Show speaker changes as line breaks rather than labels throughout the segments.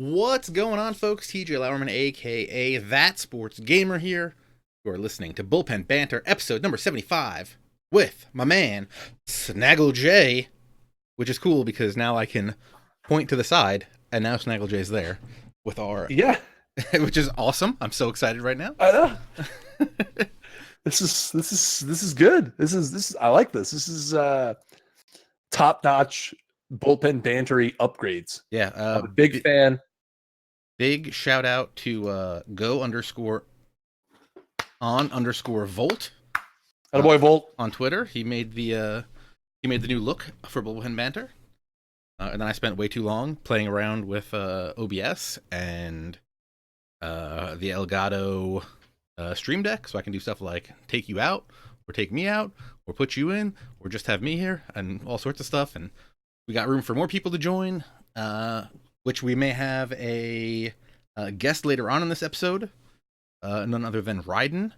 What's going on, folks? TJ Lauerman, aka ThatSportsGamer here. You are listening to Bullpen Banter, episode number 75, with my man, SnaggleJ, which is cool because now I can point to the side, and now SnaggleJ is there with our...
Yeah,
which is awesome. I'm so excited right now.
I know. This is good. This is I like this. This is top-notch bullpen bantery upgrades.
Yeah,
I'm a big fan.
Big shout out to go_on_Volt.
Attaboy Volt.
On Twitter. He made the new look for Bullpen Banter. And then I spent way too long playing around with OBS and the Elgato Stream Deck, so I can do stuff like take you out, or take me out, or put you in, or just have me here, and all sorts of stuff. And we got room for more people to join, which we may have a guest later on in this episode, none other than Raiden.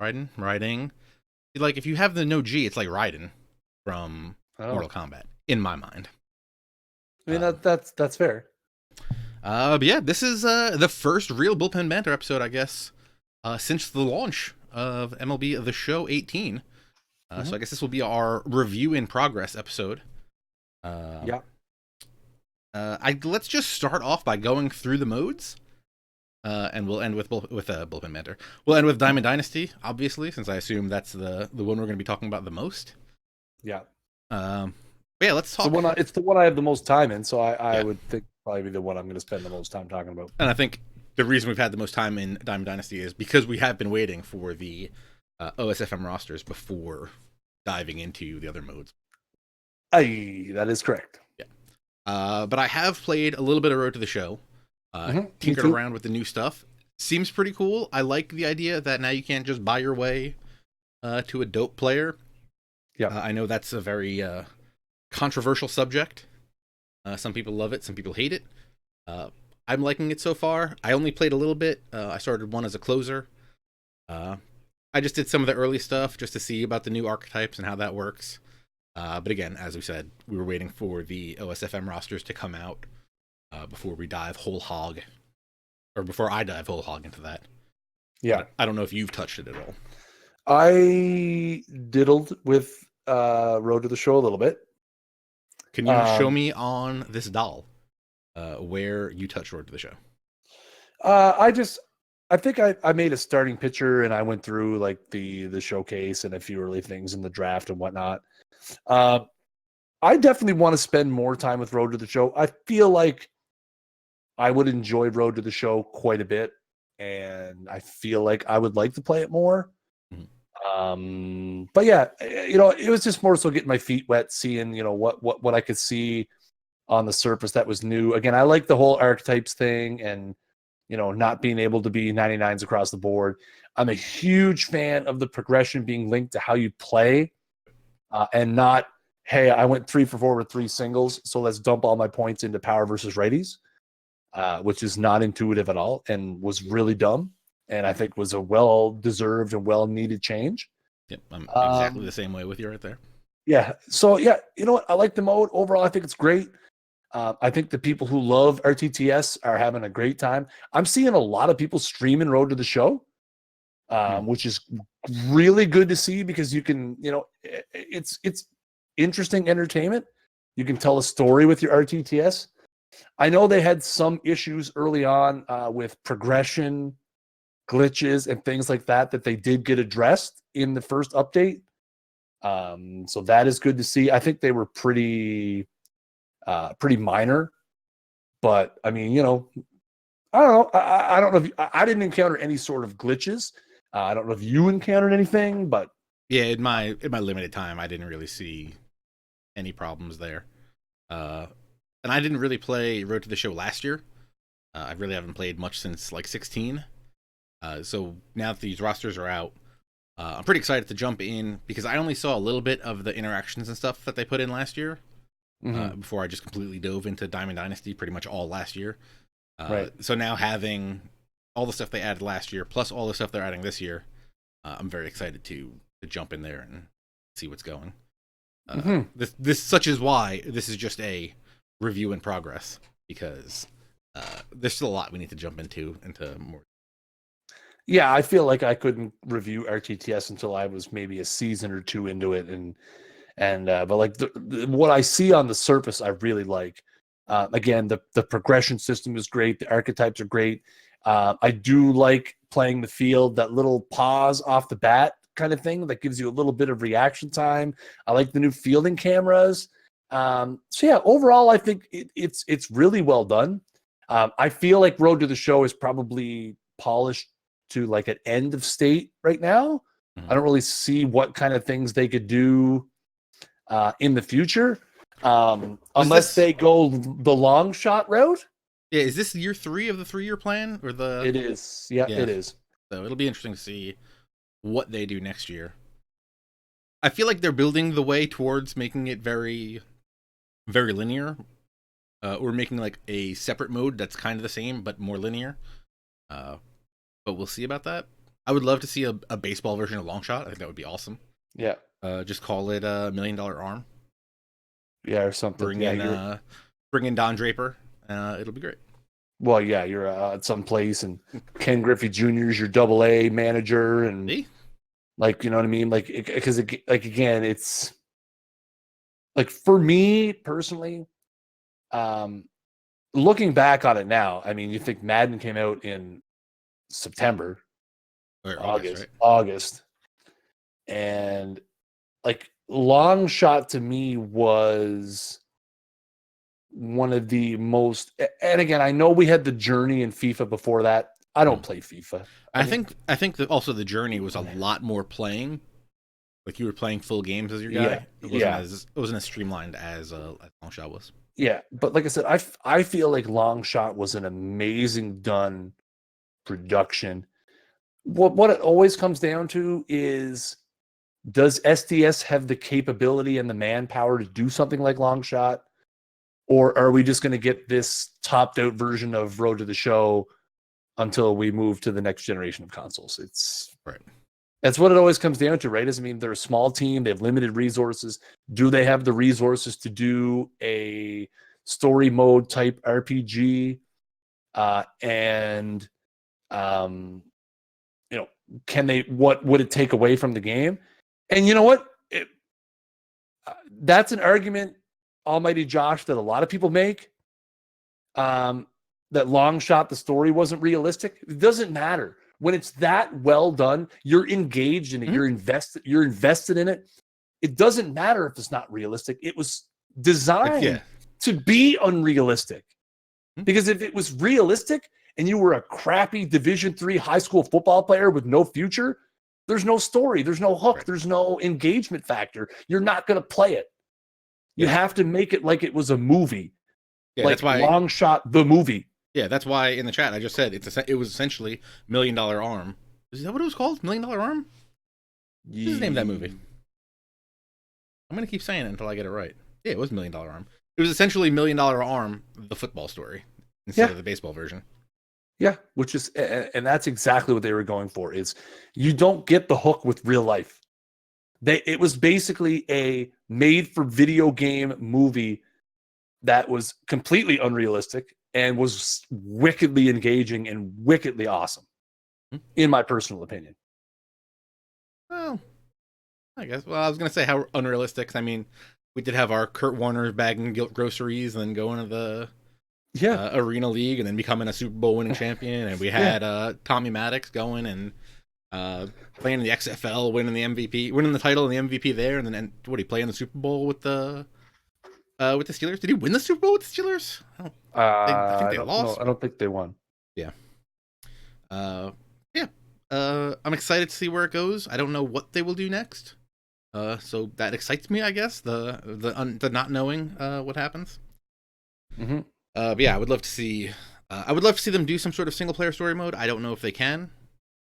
Like, if you have the no G, it's like Raiden from Mortal Kombat, in my mind.
I mean, that's fair.
But yeah, this is the first real Bullpen Banter episode, I guess, since the launch of MLB The Show 18. So I guess this will be our review in progress episode.
Yeah.
Let's just start off by going through the modes, and we'll end with Bullpen Banter. We'll end with Diamond Dynasty, obviously, since I assume that's the one we're going to be talking about the most.
Yeah.
Yeah, let's talk.
It's the one I have the most time in, so I would think probably be the one I'm going to spend the most time talking about.
And I think the reason we've had the most time in Diamond Dynasty is because we have been waiting for the OSFM rosters before diving into the other modes.
That is correct.
Yeah. But I have played a little bit of Road to the Show. Tinkered around with the new stuff. Seems pretty cool. I like the idea that now you can't just buy your way to a dope player.
Yeah.
I know that's a very controversial subject. Some people love it, some people hate it. I'm liking it so far. I only played a little bit. I started one as a closer. I just did some of the early stuff just to see about the new archetypes and how that works. But again, as we said, we were waiting for the OSFM rosters to come out before we dive whole hog, or before I dive whole hog into that.
Yeah.
I don't know if you've touched it at all.
I diddled with Road to the Show a little bit.
Can you show me on this doll where you touched Road to the Show?
I think I made a starting pitcher and I went through like the showcase and a few early things in the draft and whatnot. I definitely want to spend more time with Road to the Show. I feel like I would enjoy Road to the Show quite a bit, and I feel like I would like to play it more. But yeah, it was just more so getting my feet wet, seeing, what I could see on the surface that was new. Again, I like the whole archetypes thing and, not being able to be 99s across the board. I'm a huge fan of the progression being linked to how you play, and not, hey, I went 3 for 4 with 3 singles, so let's dump all my points into power versus righties, which is not intuitive at all and was really dumb. And I think was a well-deserved and well-needed change.
Yep, I'm exactly the same way with you right there.
Yeah. So, yeah, you know what? I like the mode. Overall, I think it's great. I think the people who love RTTS are having a great time. I'm seeing a lot of people streaming Road to the Show, which is really good to see because you can, it's interesting entertainment. You can tell a story with your RTTS. I know they had some issues early on with progression, glitches and things like that they did get addressed in the first update. So that is good to see. I think they were pretty minor, but I mean, I don't know. I don't know if I didn't encounter any sort of glitches. I don't know if you encountered anything, but
yeah, in my limited time, I didn't really see any problems there. And I didn't really play Road to the Show last year. I really haven't played much since like 16. So now that these rosters are out, I'm pretty excited to jump in because I only saw a little bit of the interactions and stuff that they put in last year before I just completely dove into Diamond Dynasty pretty much all last year.
Right.
So now having all the stuff they added last year plus all the stuff they're adding this year, I'm very excited to jump in there and see what's going. This such is why this is just a review in progress because there's still a lot we need to jump into more.
Yeah, I feel like I couldn't review RTTS until I was maybe a season or two into it, but like what I see on the surface, I really like. Again, the progression system is great. The archetypes are great. I do like playing the field, that little pause off the bat kind of thing that gives you a little bit of reaction time. I like the new fielding cameras. So yeah, overall, I think it's really well done. I feel like Road to the Show is probably polished to like an end of state right now. I don't really see what kind of things they could do in the future, unless they go the long shot route.
Yeah, is this year 3 of the 3-year plan, or the?
It is. Yeah, it is.
So it'll be interesting to see what they do next year. I feel like they're building the way towards making it very, very linear, or making like a separate mode that's kind of the same but more linear. But we'll see about that. I would love to see a baseball version of Long Shot. I think that would be awesome.
Yeah.
Just call it a $1 Million Arm.
Yeah, or something.
Bring in Don Draper. It'll be great.
Well, yeah, you're at some place, and Ken Griffey Jr. is your AA manager, and like, you know what I mean? Like, because like again, it's like, for me personally, looking back on it now, I mean, you think Madden came out in September,
or
August, and like Long Shot to me was one of the most, and again, I know we had the Journey in FIFA before that. I don't play FIFA.
I think that also the Journey was a lot more playing. Like, you were playing full games as your guy. It wasn't as streamlined as Long Shot was.
Yeah, but like I said, I feel like Long Shot was an amazing done production. What it always comes down to is, does SDS have the capability and the manpower to do something like Long Shot? Or are we just going to get this topped out version of Road to the Show until we move to the next generation of consoles? It's
right.
That's what it always comes down to, right? I mean, they're a small team. They have limited resources. Do they have the resources to do a story mode type RPG? Can they, what would it take away from the game? And you know what? That's an argument, Almighty Josh, that a lot of people make. That Long Shot, the story wasn't realistic. It doesn't matter. When it's that well done, you're engaged in it. Mm-hmm. You're invested in it. It doesn't matter if it's not realistic. It was designed to be unrealistic. Mm-hmm. Because if it was realistic and you were a crappy Division III high school football player with no future, there's no story, there's no hook, there's no engagement factor. You're not going to play it. You have to make it like it was a movie. Yeah, like, that's why Long Shot, the movie.
Yeah, that's why in the chat I just said it was essentially $1 Million Arm. Is that what it was called? $1 Million Arm? What's the name of that movie? I'm going to keep saying it until I get it right. Yeah, it was $1 Million Arm. It was essentially $1 Million Arm, the football story, instead of the baseball version.
Yeah, which is, and that's exactly what they were going for, is you don't get the hook with real life. It was basically a made-for-video game movie that was completely unrealistic and was wickedly engaging and wickedly awesome, in my personal opinion.
Well, I guess. Well, I was going to say how unrealistic. I mean, we did have our Kurt Warner bagging groceries and then going to the Arena League and then becoming a Super Bowl winning champion. And we had Tommy Maddox going and playing in the XFL, winning the title and the MVP there. And then what, he play in the Super Bowl with the Steelers? Did he win the Super Bowl with the Steelers? I think they lost.
I don't think they won.
Yeah. I'm excited to see where it goes. I don't know what they will do next. So that excites me, I guess. The not knowing what happens.
Mm-hmm.
But yeah, I would love to see. I would love to see them do some sort of single player story mode. I don't know if they can,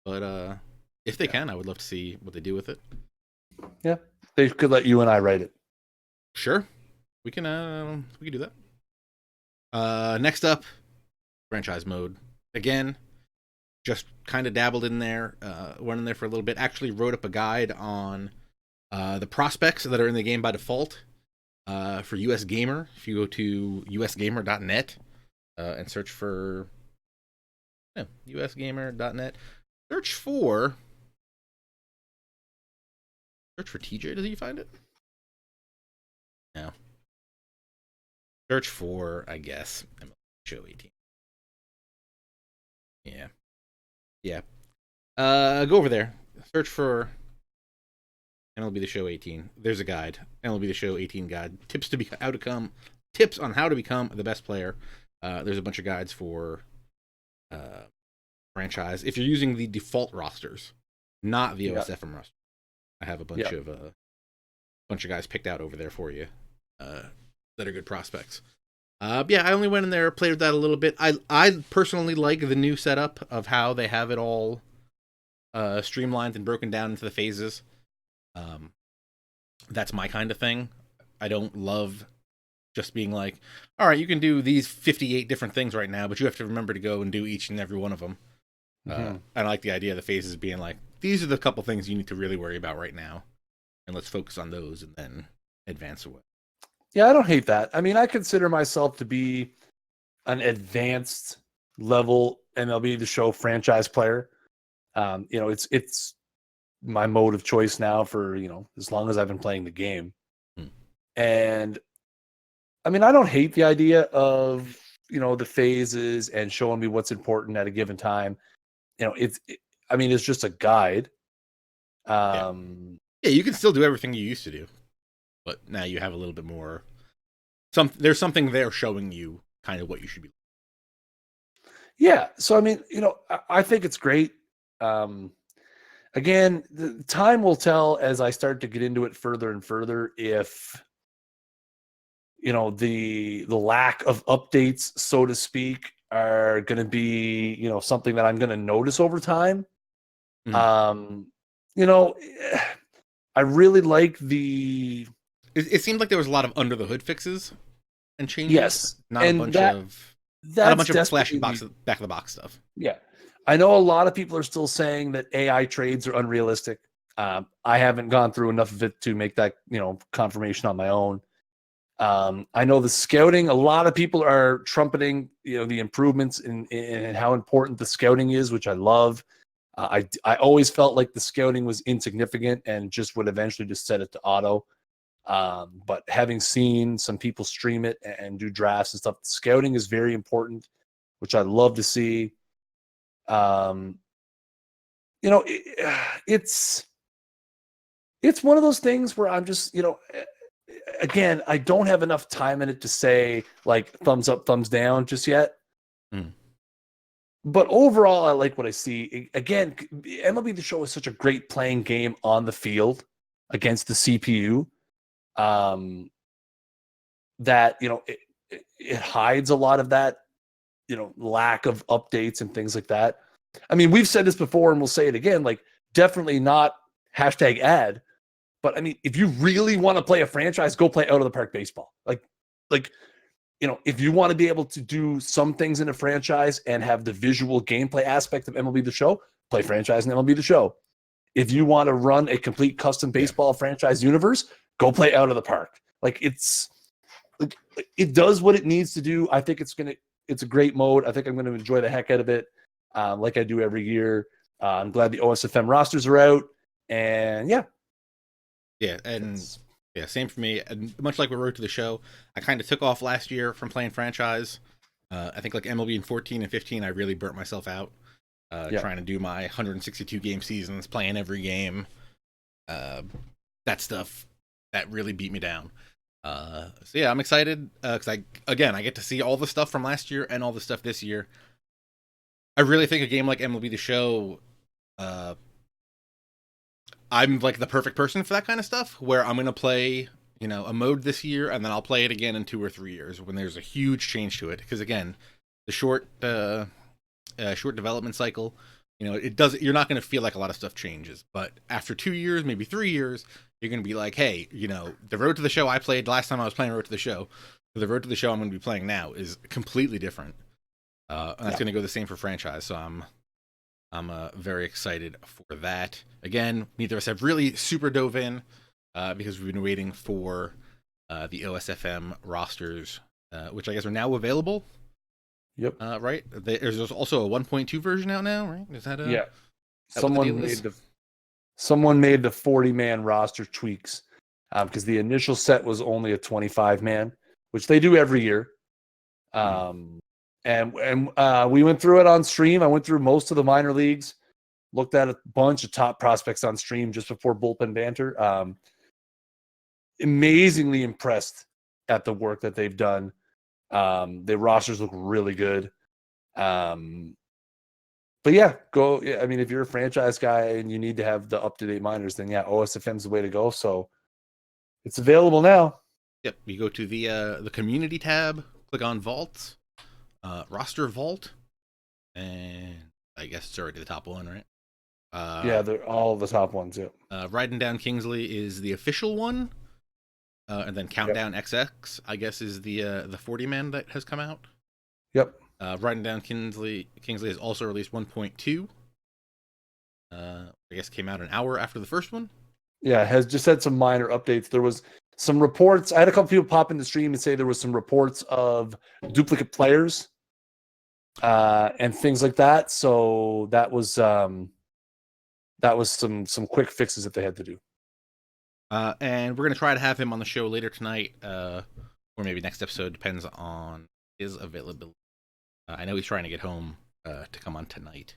but if they can, I would love to see what they do with it.
Yeah, they could let you and I write it.
Sure, we can do that. Next up, franchise mode. Again, just kind of dabbled in there, went in there for a little bit. Actually wrote up a guide on the prospects that are in the game by default for US Gamer. If you go to usgamer.net, and search for usgamer.net. Search for TJ. Does he find it? No. Search for, I guess, MLB Show 18. Yeah. Yeah. Go over there. Search for MLB The Show 18. There's a guide. MLB The Show 18 guide. Tips on how to become the best player. There's a bunch of guides for franchise. If you're using the default rosters, not the OSFM roster, I have a bunch of guys picked out over there for you that are good prospects. I only went in there, played with that a little bit. I personally like the new setup of how they have it all streamlined and broken down into the phases. That's my kind of thing. I don't love just being like, all right, you can do these 58 different things right now, but you have to remember to go and do each and every one of them. I like the idea of the phases being like, these are the couple things you need to really worry about right now, and let's focus on those and then advance away.
Yeah, I don't hate that. I mean, I consider myself to be an advanced level MLB The Show franchise player. It's my mode of choice now for, as long as I've been playing the game. And I mean, I don't hate the idea of, the phases and showing me what's important at a given time. It's just a guide.
Yeah, you can still do everything you used to do, but now you have a little bit more. There's something there showing you kind of what you should be.
Yeah. So, I mean, I think it's great. Again, the time will tell as I start to get into it further and further if, the lack of updates, so to speak, are going to be, something that I'm going to notice over time. I really like the.
It seemed like there was a lot of under the hood fixes and changes.
Yes,
not a bunch of flashy back of the box stuff.
Yeah, I know a lot of people are still saying that AI trades are unrealistic. I haven't gone through enough of it to make that confirmation on my own. I know the scouting. A lot of people are trumpeting the improvements in how important the scouting is, which I love. I always felt like the scouting was insignificant and just would eventually just set it to auto. But having seen some people stream it and do drafts and stuff, scouting is very important, which I love to see. It's one of those things where I'm just, again, I don't have enough time in it to say like thumbs up, thumbs down just yet. But overall, I like what I see. Again, MLB The Show is such a great playing game on the field against the CPU. That it hides a lot of that lack of updates and things like that. I mean, we've said this before and we'll say it again, like definitely not #ad, but I mean, if you really want to play a franchise, go play out of the park baseball. Like if you want to be able to do some things in a franchise and have the visual gameplay aspect of MLB The Show, play franchise in MLB The Show. If you want to run a complete custom baseball franchise universe, go play out of the park. Like it does what it needs to do. I think it's a great mode. I think I'm going to enjoy the heck out of it. Like I do every year. I'm glad the OSFM rosters are out, and
same for me. And much like we wrote to the show, I kind of took off last year from playing franchise. I think like MLB in 14 and 15, I really burnt myself out trying to do my 162 game seasons, playing every game. That stuff that really beat me down. I'm excited because I get to see all the stuff from last year and all the stuff this year. I really think a game like MLB The Show, I'm like the perfect person for that kind of stuff, where I'm going to play, a mode this year and then I'll play it again in 2 or 3 years when there's a huge change to it. Because again, the short development cycle, you're not going to feel like a lot of stuff changes. But after 2 years, maybe 3 years, you're going to be like, hey, the Road to the Show I played last time I was playing Road to the Show, the Road to the Show I'm going to be playing now is completely different. And that's going to go the same for franchise. So I'm very excited for that. Again, neither of us have really super dove in because we've been waiting for the OSFM rosters, which I guess are now available.
Yep.
Right? There's also a 1.2 version out now, right? Is that
Yeah.
that what the deal is?
Someone made the 40-man roster tweaks because the initial set was only a 25-man, which they do every year. And we went through it on stream. I went through most of the minor leagues, looked at a bunch of top prospects on stream just before Bullpen Banter. Amazingly impressed at the work that they've done. The rosters look really good. But yeah, go. I mean, if you're a franchise guy and you need to have the up-to-date minors, then yeah, OSFM's the way to go. So it's available now.
Yep. You go to the community tab, click on Vault, roster Vault, and I guess it's already the top one, right?
Yeah, they're all the top ones. Yeah.
Riding Down Kingsley is the official one, and then Countdown XX, I guess, is the 40-man that has come out.
Yep.
Riding Down Kingsley has also released 1.2. I guess came out an hour after the first one.
Yeah, it has just had some minor updates. There was some reports. I had a couple people pop in the stream and say there was some reports of duplicate players and things like that. So that was some quick fixes that they had to do.
And we're gonna try to have him on the show later tonight, or maybe next episode, depends on his availability. I know he's trying to get home to come on tonight.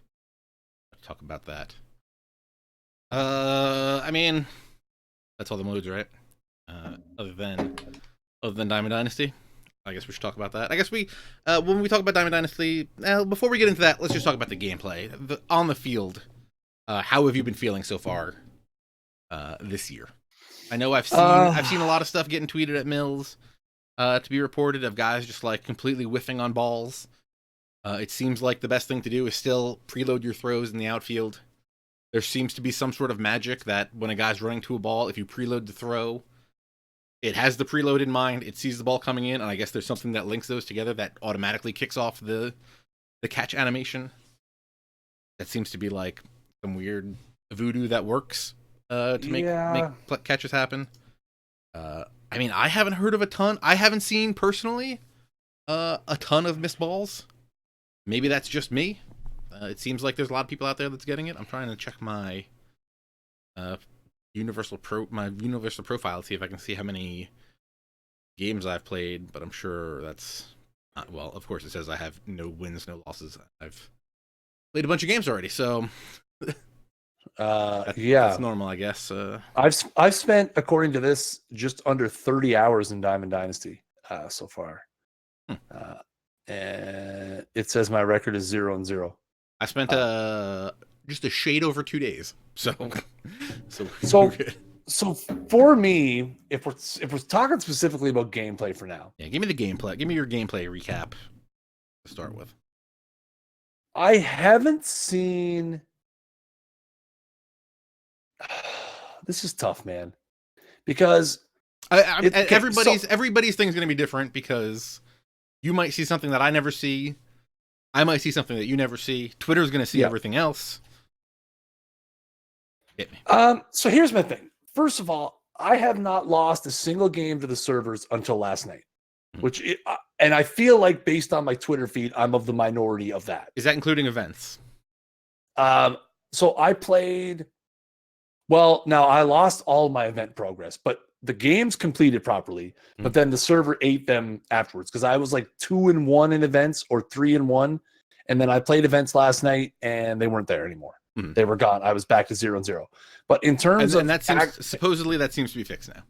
Let's talk about that. I mean, that's all the modes, right? Other than Diamond Dynasty, I guess we should talk about that. I guess when we talk about Diamond Dynasty, before we get into that, let's just talk about the gameplay on the field. How have you been feeling so far this year? I know I've seen a lot of stuff getting tweeted at Mills to be reported of guys just like completely whiffing on balls. It seems like the best thing to do is still preload your throws in the outfield. There seems to be some sort of magic that when a guy's running to a ball, if you preload the throw, it has the preload in mind, it sees the ball coming in, and I guess there's something that links those together that automatically kicks off the catch animation. That seems to be like some weird voodoo that works to make catches happen. I mean, I haven't heard of a ton. I haven't seen personally a ton of missed balls. Maybe that's just me. It seems like there's a lot of people out there that's getting it. I'm trying to check my universal profile to see if I can see how many games I've played, but I'm sure that's not, well, of course it says I have no wins, no losses. I've played a bunch of games already, so that's normal, I guess.
I've spent, according to this, just under 30 hours in Diamond Dynasty so far. And it says my record is 0-0.
I spent just a shade over 2 days. So
for me, if we're talking specifically about gameplay for now.
Yeah, give me the gameplay. Give me your gameplay recap to start with.
I haven't seen. This is tough, man, because
everybody's thing is going to be different because you might see something that I never see. I might see something that you never see. Twitter's going to see everything else. Hit me.
So here's my thing. First of all, I have not lost a single game to the servers until last night, and I feel like based on my Twitter feed, I'm of the minority of that.
Is that including events?
So I played. Well, now I lost all my event progress, but the games completed properly. But then the server ate them afterwards because I was like 2-1 in events or 3-1, and then I played events last night and they weren't there anymore. They were gone. I was back to 0-0. But in terms of
that seems supposedly that seems to be fixed now.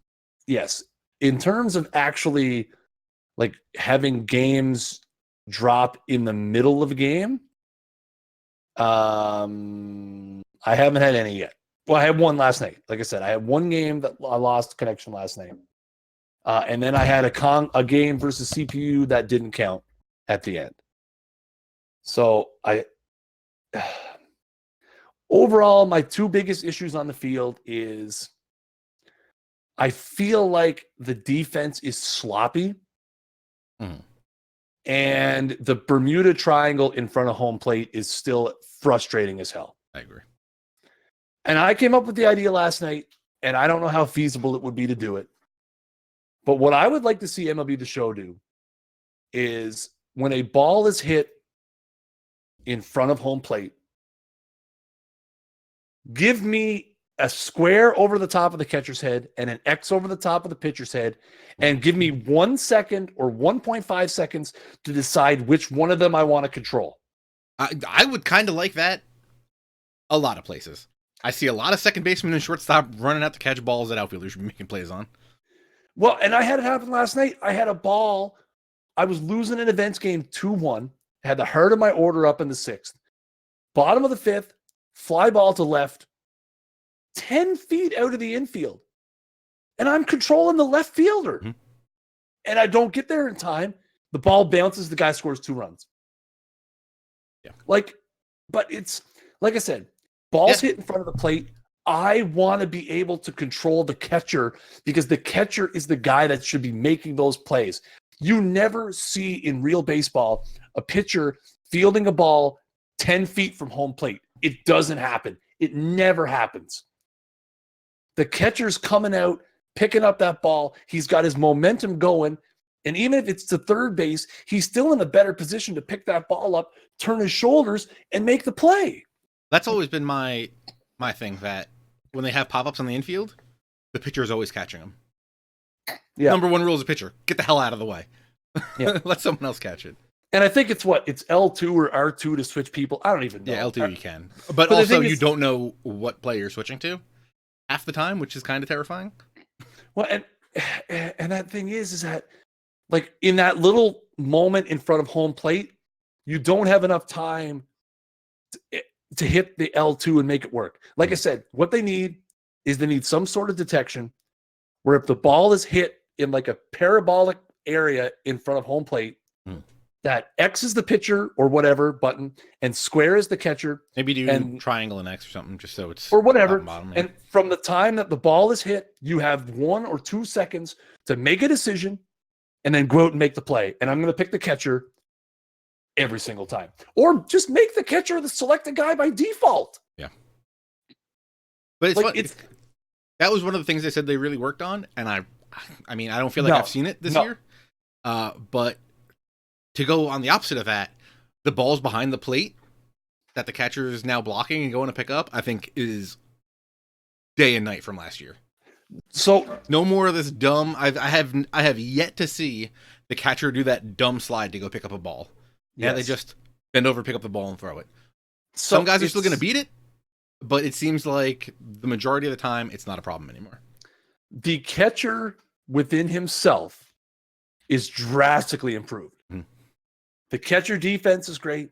Yes, in terms of actually like having games drop in the middle of a game, I haven't had any yet. Well, I had one last night. Like I said, I had one game that I lost connection last night. And then I had a game versus CPU that didn't count at the end. So overall, my two biggest issues on the field is I feel like the defense is sloppy. And the Bermuda Triangle in front of home plate is still frustrating as hell.
I agree.
And I came up with the idea last night, and I don't know how feasible it would be to do it. But what I would like to see MLB The Show do is when a ball is hit in front of home plate, give me a square over the top of the catcher's head and an X over the top of the pitcher's head, and give me 1 second or 1.5 seconds to decide which one of them I want to control.
I would kind of like that a lot of places. I see a lot of second basemen and shortstop running out to catch balls that outfielders should be making plays on.
Well, and I had it happen last night. I had a ball. I was losing an events game 2-1. Had the heart of my order up in the 6th. Bottom of the 5th, fly ball to left, 10 feet out of the infield. And I'm controlling the left fielder. Mm-hmm. And I don't get there in time. The ball bounces. The guy scores 2 runs.
Yeah.
But it's, like I said, balls hit in front of the plate. I want to be able to control the catcher because the catcher is the guy that should be making those plays. You never see in real baseball a pitcher fielding a ball 10 feet from home plate. It doesn't happen. It never happens. The catcher's coming out, picking up that ball. He's got his momentum going. And even if it's to third base, he's still in a better position to pick that ball up, turn his shoulders, and make the play.
That's always been my thing, that when they have pop-ups on the infield, the pitcher is always catching them. Yeah. Number 1 rule as a pitcher, get the hell out of the way. Yeah. Let someone else catch it.
And I think it's L2 or R2 to switch people. I don't even know.
Yeah, L2 you can. But also you don't know what player you're switching to half the time, which is kind of terrifying.
Well, and that thing is that, like, in that little moment in front of home plate, you don't have enough time to hit the L2 and make it work. Like I said, what they need is they need some sort of detection where if the ball is hit in like a parabolic area in front of home plate, that X is the pitcher or whatever button and square is the catcher.
Maybe do triangle and X or something, just so it's
or whatever.
Bottom,
and from the time that the ball is hit, you have 1 or 2 seconds to make a decision and then go out and make the play. And I'm going to pick the catcher every single time, or just make the catcher the selected guy by default.
Yeah. But that was one of the things they said they really worked on. And I mean, I don't feel like I've seen it this year. But to go on the opposite of that, the balls behind the plate that the catcher is now blocking and going to pick up, I think is day and night from last year.
So
no more of this dumb. I have yet to see the catcher do that dumb slide to go pick up a ball. Yeah, they just bend over, pick up the ball, and throw it. Some guys are still going to beat it, but it seems like the majority of the time, it's not a problem anymore.
The catcher within himself is drastically improved. Mm-hmm. The catcher defense is great.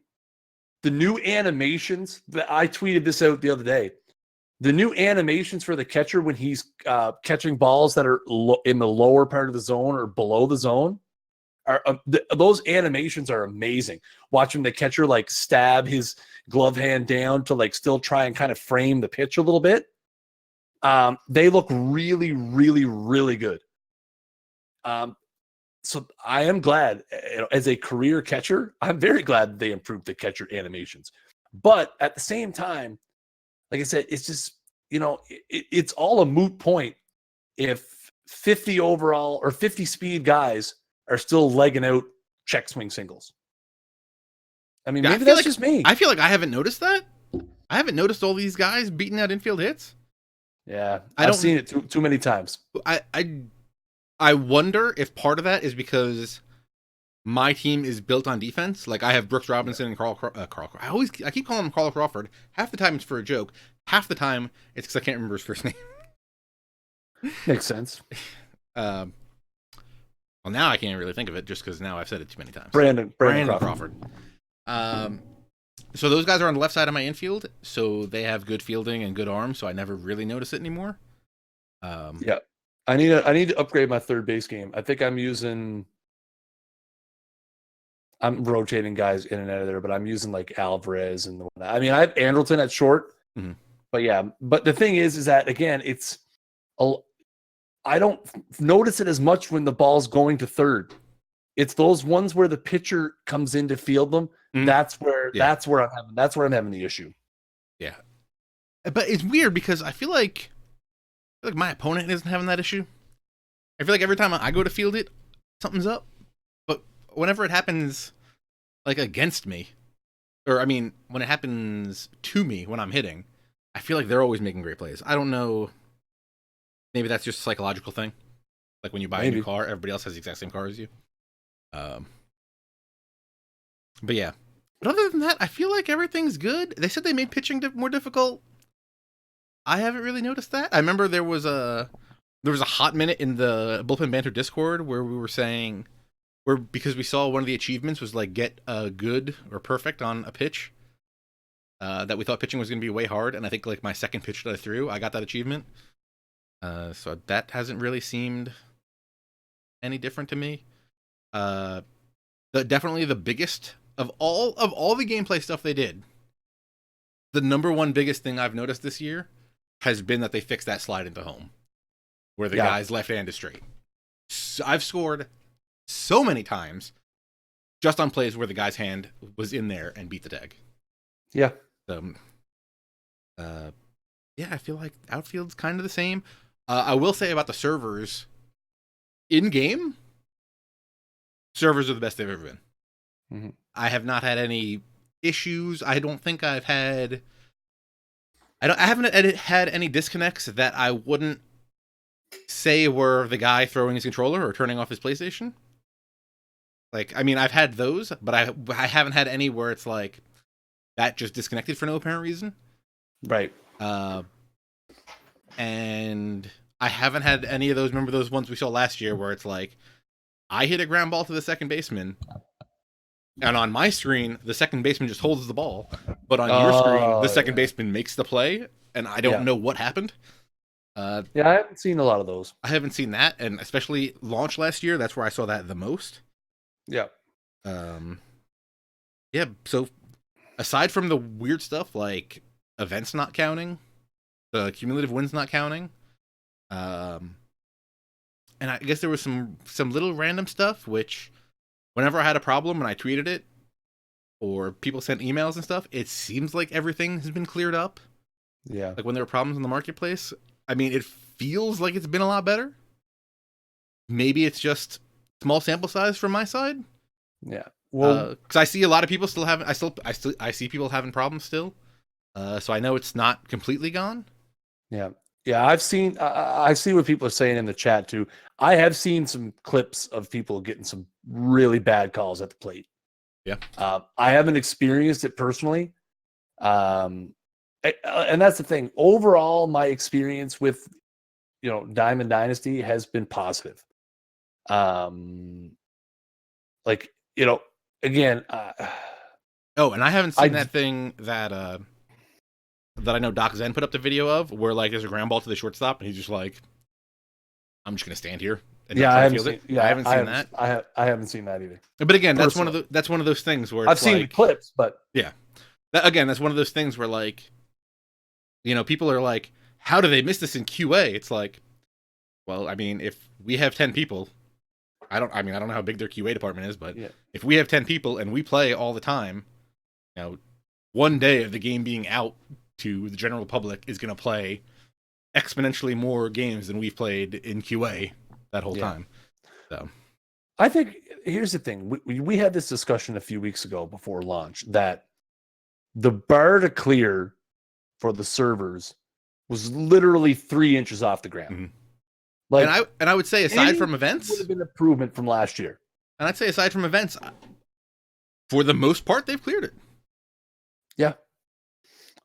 The new animations, I tweeted this out the other day. The new animations for the catcher when he's catching balls that are in the lower part of the zone or below the zone, those animations are amazing. Watching the catcher like stab his glove hand down to like still try and kind of frame the pitch a little bit. They look really, really, really good. So I am glad, as a career catcher, I'm very glad they improved the catcher animations. But at the same time, like I said, it's just, it's all a moot point if 50 overall or 50 speed guys are still legging out check swing singles. I mean, maybe that's just me.
I feel like I haven't noticed that. I haven't noticed all these guys beating out infield hits.
Yeah, I've seen it too many times.
I wonder if part of that is because my team is built on defense. Like I have Brooks Robinson and Carl. I keep calling him Carl Crawford. Half the time it's for a joke. Half the time it's because I can't remember his first name.
Makes sense.
Well, now I can't really think of it just because now I've said it too many times.
Brandon Crawford.
So those guys are on the left side of my infield, so they have good fielding and good arms, so I never really notice it anymore.
Yeah. I need to upgrade my third base game. I think I'm rotating guys in and out of there, but I'm using like Alvarez and the one. I mean, I have Andrelton at short, but yeah. But the thing is that again, I don't notice it as much when the ball's going to third. It's those ones where the pitcher comes in to field them. That's where I'm having the issue.
Yeah, but it's weird because I feel like my opponent isn't having that issue. I feel like every time I go to field it, something's up. But whenever it happens like against me, or I mean, when it happens to me when I'm hitting, I feel like they're always making great plays. I don't know. Maybe that's just a psychological thing. Like when you buy a new
Maybe.
car, everybody else has the exact same car as you. Um, but yeah. But other than that, I feel like everything's good. They said they made pitching more difficult. I haven't really noticed that. I remember there was a hot minute in the Bullpen Banter Discord where we were saying because we saw one of the achievements was like get a good or perfect on a pitch. That we thought pitching was going to be way hard, and I think like my second pitch that I threw, I got that achievement. So that hasn't really seemed any different to me. Definitely the biggest of all the gameplay stuff they did. The number one biggest thing I've noticed this year has been that they fixed that slide into home, where the guy's left hand is straight. So I've scored so many times just on plays where the guy's hand was in there and beat the tag.
Yeah.
So, yeah, I feel like outfield's kind of the same. I will say about the servers, in game, servers are the best they've ever been.
Mm-hmm.
I have not had any issues. I don't think I've had. I haven't had any disconnects that I wouldn't say were the guy throwing his controller or turning off his PlayStation. Like, I mean, I've had those, but I haven't had any where it's like that just disconnected for no apparent reason.
Right.
And I haven't had any of those. Remember those ones we saw last year where it's like I hit a ground ball to the second baseman, and on my screen the second baseman just holds the ball, but on your screen the second baseman makes the play, and I don't know what happened.
I haven't seen a lot of those.
I haven't seen that, and especially launch last year, that's where I saw that the most.
Yeah.
Yeah, so aside from the weird stuff like events not counting, the cumulative wins not counting, and I guess there was some little random stuff which whenever I had a problem and I tweeted it or people sent emails and stuff, it seems like everything has been cleared up.
Yeah.
Like when there were problems in the marketplace, I mean, it feels like it's been a lot better. Maybe it's just small sample size from my side.
Yeah. Well,
because I see a lot of people still having. I see people having problems still. So I know it's not completely gone.
Yeah. Yeah. I've seen. I see what people are saying in the chat too. I have seen some clips of people getting some really bad calls at the plate.
Yeah.
I haven't experienced it personally. And that's the thing. Overall, my experience with, Diamond Dynasty has been positive. Like, again.
Oh, and I haven't seen that thing that I know Doc Zen put up the video of where like there's a ground ball to the shortstop and he's just like, I'm just gonna stand here. And
I haven't
seen that.
I haven't seen that either.
But again, that's one of those things where
I've seen the clips, but
yeah, that's one of those things where like, people are like, how do they miss this in QA? It's like, well, I mean, if we have 10 people, I don't know how big their QA department is, but if we have 10 people and we play all the time, one day of the game being out to the general public is going to play exponentially more games than we've played in QA that whole time. So
I think here's the thing. We had this discussion a few weeks ago before launch that the bar to clear for the servers was literally 3 inches off the ground.
Mm-hmm.
Like,
and I would say aside from events,
would have been an improvement from last year.
And I'd say aside from events, for the most part, they've cleared it.
Yeah.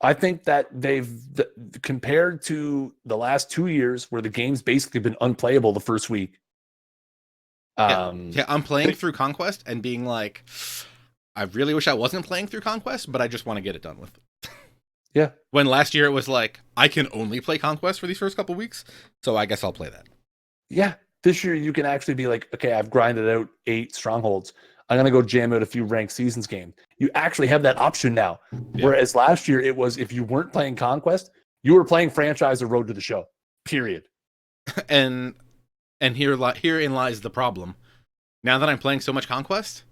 I think that compared to the last 2 years where the game's basically been unplayable the first week.
I'm playing through Conquest and being like, I really wish I wasn't playing through Conquest, but I just want to get it done with.
Yeah.
When last year it was like, I can only play Conquest for these first couple weeks, so I guess I'll play that.
Yeah. This year you can actually be like, okay, I've grinded out 8 strongholds. I'm going to go jam out a few ranked seasons game. You actually have that option now. Yeah. Whereas last year it was, if you weren't playing Conquest, you were playing Franchise or Road to the Show, period.
And herein lies the problem. Now that I'm playing so much Conquest,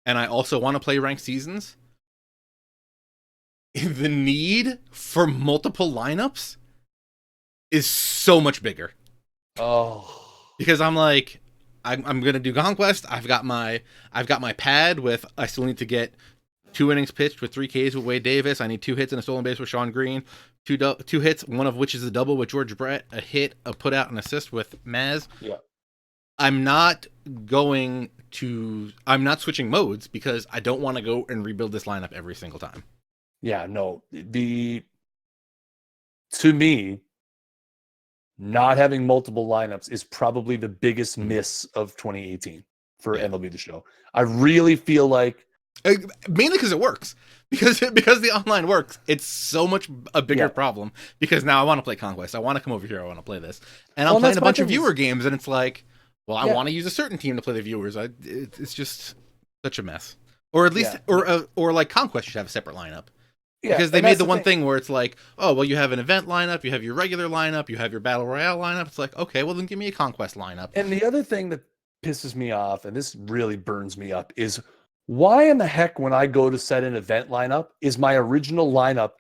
and I also want to play ranked seasons, the need for multiple lineups is so much bigger.
Oh.
Because I'm like, I'm gonna do Conquest. I've got my pad with. I still need to get 2 innings pitched with 3 Ks with Wade Davis. I need 2 hits and a stolen base with Sean Green. 2 hits, one of which is a double with George Brett. A hit, a put out, an assist with Maz.
Yeah.
I'm not switching modes because I don't want to go and rebuild this lineup every single time.
Yeah, no. To me, not having multiple lineups is probably the biggest miss of 2018 for MLB The Show. I really feel like,
mainly because it works. Because the online works, it's so much a bigger problem. Because now I want to play Conquest. I want to come over here. I want to play this, and I'm playing a bunch of viewer games, and it's like, well, I want to use a certain team to play the viewers. It's just such a mess. Or at least, or like Conquest should have a separate lineup. Yeah, because they made the one thing where it's like, oh, well, you have an event lineup, you have your regular lineup, you have your Battle Royale lineup. It's like, okay, well, then give me a Conquest lineup.
And the other thing that pisses me off, and this really burns me up, is why in the heck, when I go to set an event lineup, is my original lineup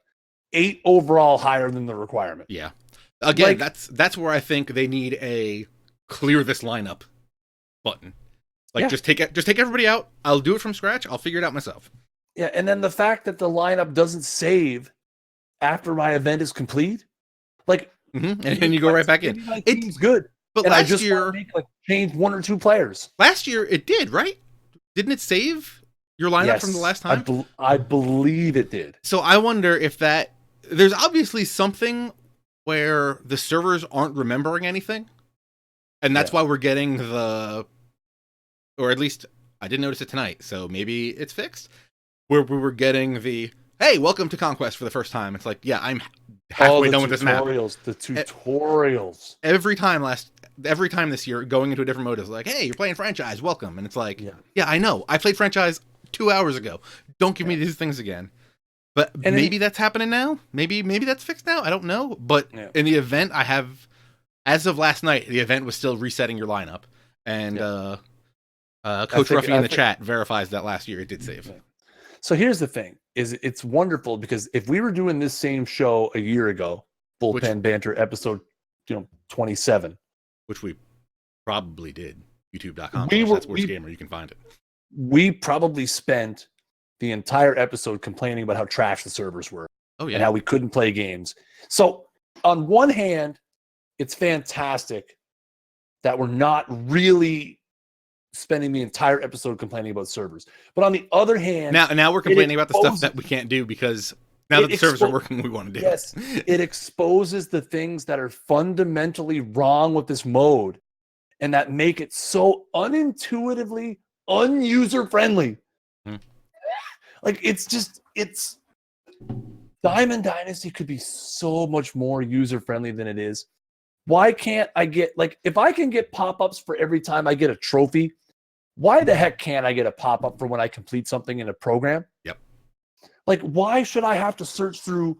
8 overall higher than the requirement?
Yeah. Again, that's where I think they need a clear this lineup button. Like, just take everybody out. I'll do it from scratch. I'll figure it out myself.
Yeah, and then the fact that the lineup doesn't save after my event is complete, like,
and you go right back in.
It's good,
but
and
last year,
change 1 or 2 players.
Last year it did, right? Didn't it save your lineup from the last time?
I believe it did.
So I wonder if there's obviously something where the servers aren't remembering anything, and that's why we're getting or at least I didn't notice it tonight. So maybe it's fixed. Where we were getting the, hey, welcome to Conquest for the first time. It's like, yeah, I'm halfway done with this map.
The tutorials.
Every time this year, going into a different mode is like, hey, you're playing franchise, welcome. And it's like, yeah, I know. I played franchise 2 hours ago. Don't give me these things again. But maybe that's happening now. Maybe that's fixed now. I don't know. But in the event, as of last night, the event was still resetting your lineup. And Coach Ruffy in the chat verifies that last year it did save.
So here's the thing, is it's wonderful because if we were doing this same show a year ago, Bullpen Banter episode 27.
Which we probably did. YouTube.com/ThatSportsGamer, you can find it.
We probably spent the entire episode complaining about how trash the servers were.
Oh, yeah.
And how we couldn't play games. So on one hand, it's fantastic that we're not really spending the entire episode complaining about servers. But on the other hand,
now we're complaining about the stuff that we can't do because now that the servers are working, we want to do it.
Yes, it exposes the things that are fundamentally wrong with this mode and that make it so unintuitively unuser-friendly. Like, it's Diamond Dynasty could be so much more user-friendly than it is. Why can't I get, if I can get pop-ups for every time I get a trophy, why the heck can't I get a pop-up for when I complete something in a program?
Yep.
Like, why should I have to search through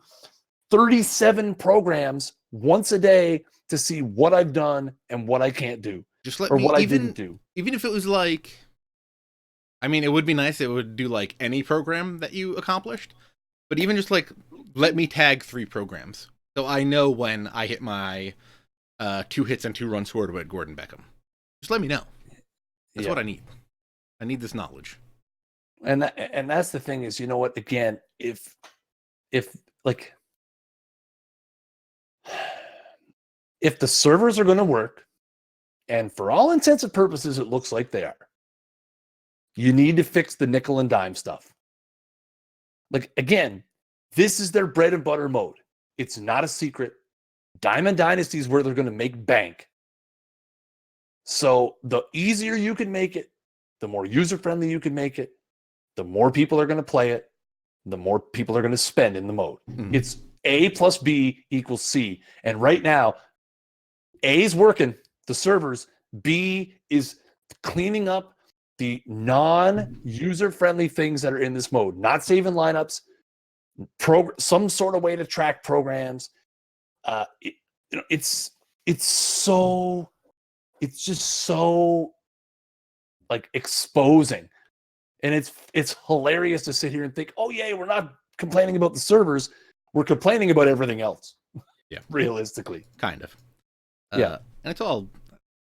37 programs once a day to see what I've done and what I can't do?
Just let
or
me,
what I didn't do.
Even if it was like, I mean, it would be nice. It would do like any program that you accomplished, but even just like, let me tag 3 programs. So I know when I hit my 2 hits and 2 runs scored with Gordon Beckham. Just let me know. That's what I need. I need this knowledge.
And that's the thing is, you know what? Again, if the servers are going to work, and for all intents and purposes, it looks like they are, you need to fix the nickel and dime stuff. Like, again, this is their bread and butter mode. It's not a secret. Diamond Dynasty is where they're going to make bank. So the easier you can make it, the more user-friendly you can make it, the more people are going to play it, the more people are going to spend in the mode. Mm-hmm. It's A plus B equals C. And right now, A is working, the servers. B is cleaning up the non-user-friendly things that are in this mode. Not saving lineups, some sort of way to track programs. It's just so like exposing, and it's hilarious to sit here and think, oh yeah, we're not complaining about the servers, we're complaining about everything else.
Yeah,
realistically,
kind of.
Yeah,
and it's all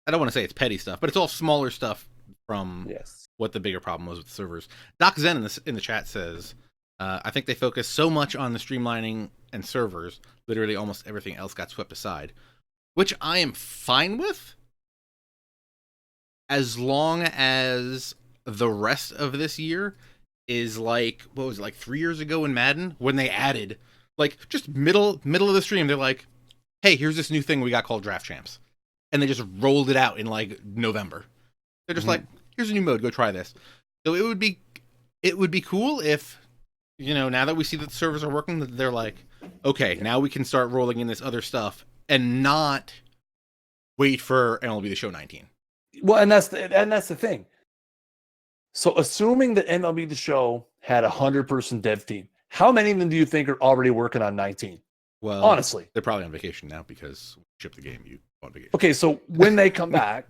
I don't want to say it's petty stuff, but it's all smaller stuff from
Yes.
what the bigger problem was with the servers. Doc Zen in the chat says, I think they focus so much on the streamlining and servers, literally almost everything else got swept aside, which I am fine with, as long as the rest of this year is like, what was it, like 3 years ago in Madden, when they added, like, just middle of the stream, they're like, hey, here's this new thing we got called Draft Champs. And they just rolled it out in, like, November. They're just like, here's a new mode, go try this. So it would be cool if, you know, now that we see that the servers are working, that they're like, okay, now we can start rolling in this other stuff and not wait for MLB The Show 19.
Well, and that's the thing. So assuming that MLB The Show had 100-person dev team, how many of them do you think are already working on 19?
Well,
honestly,
they're probably on vacation now because we shipped the game. You on vacation.
Okay, so when they come back,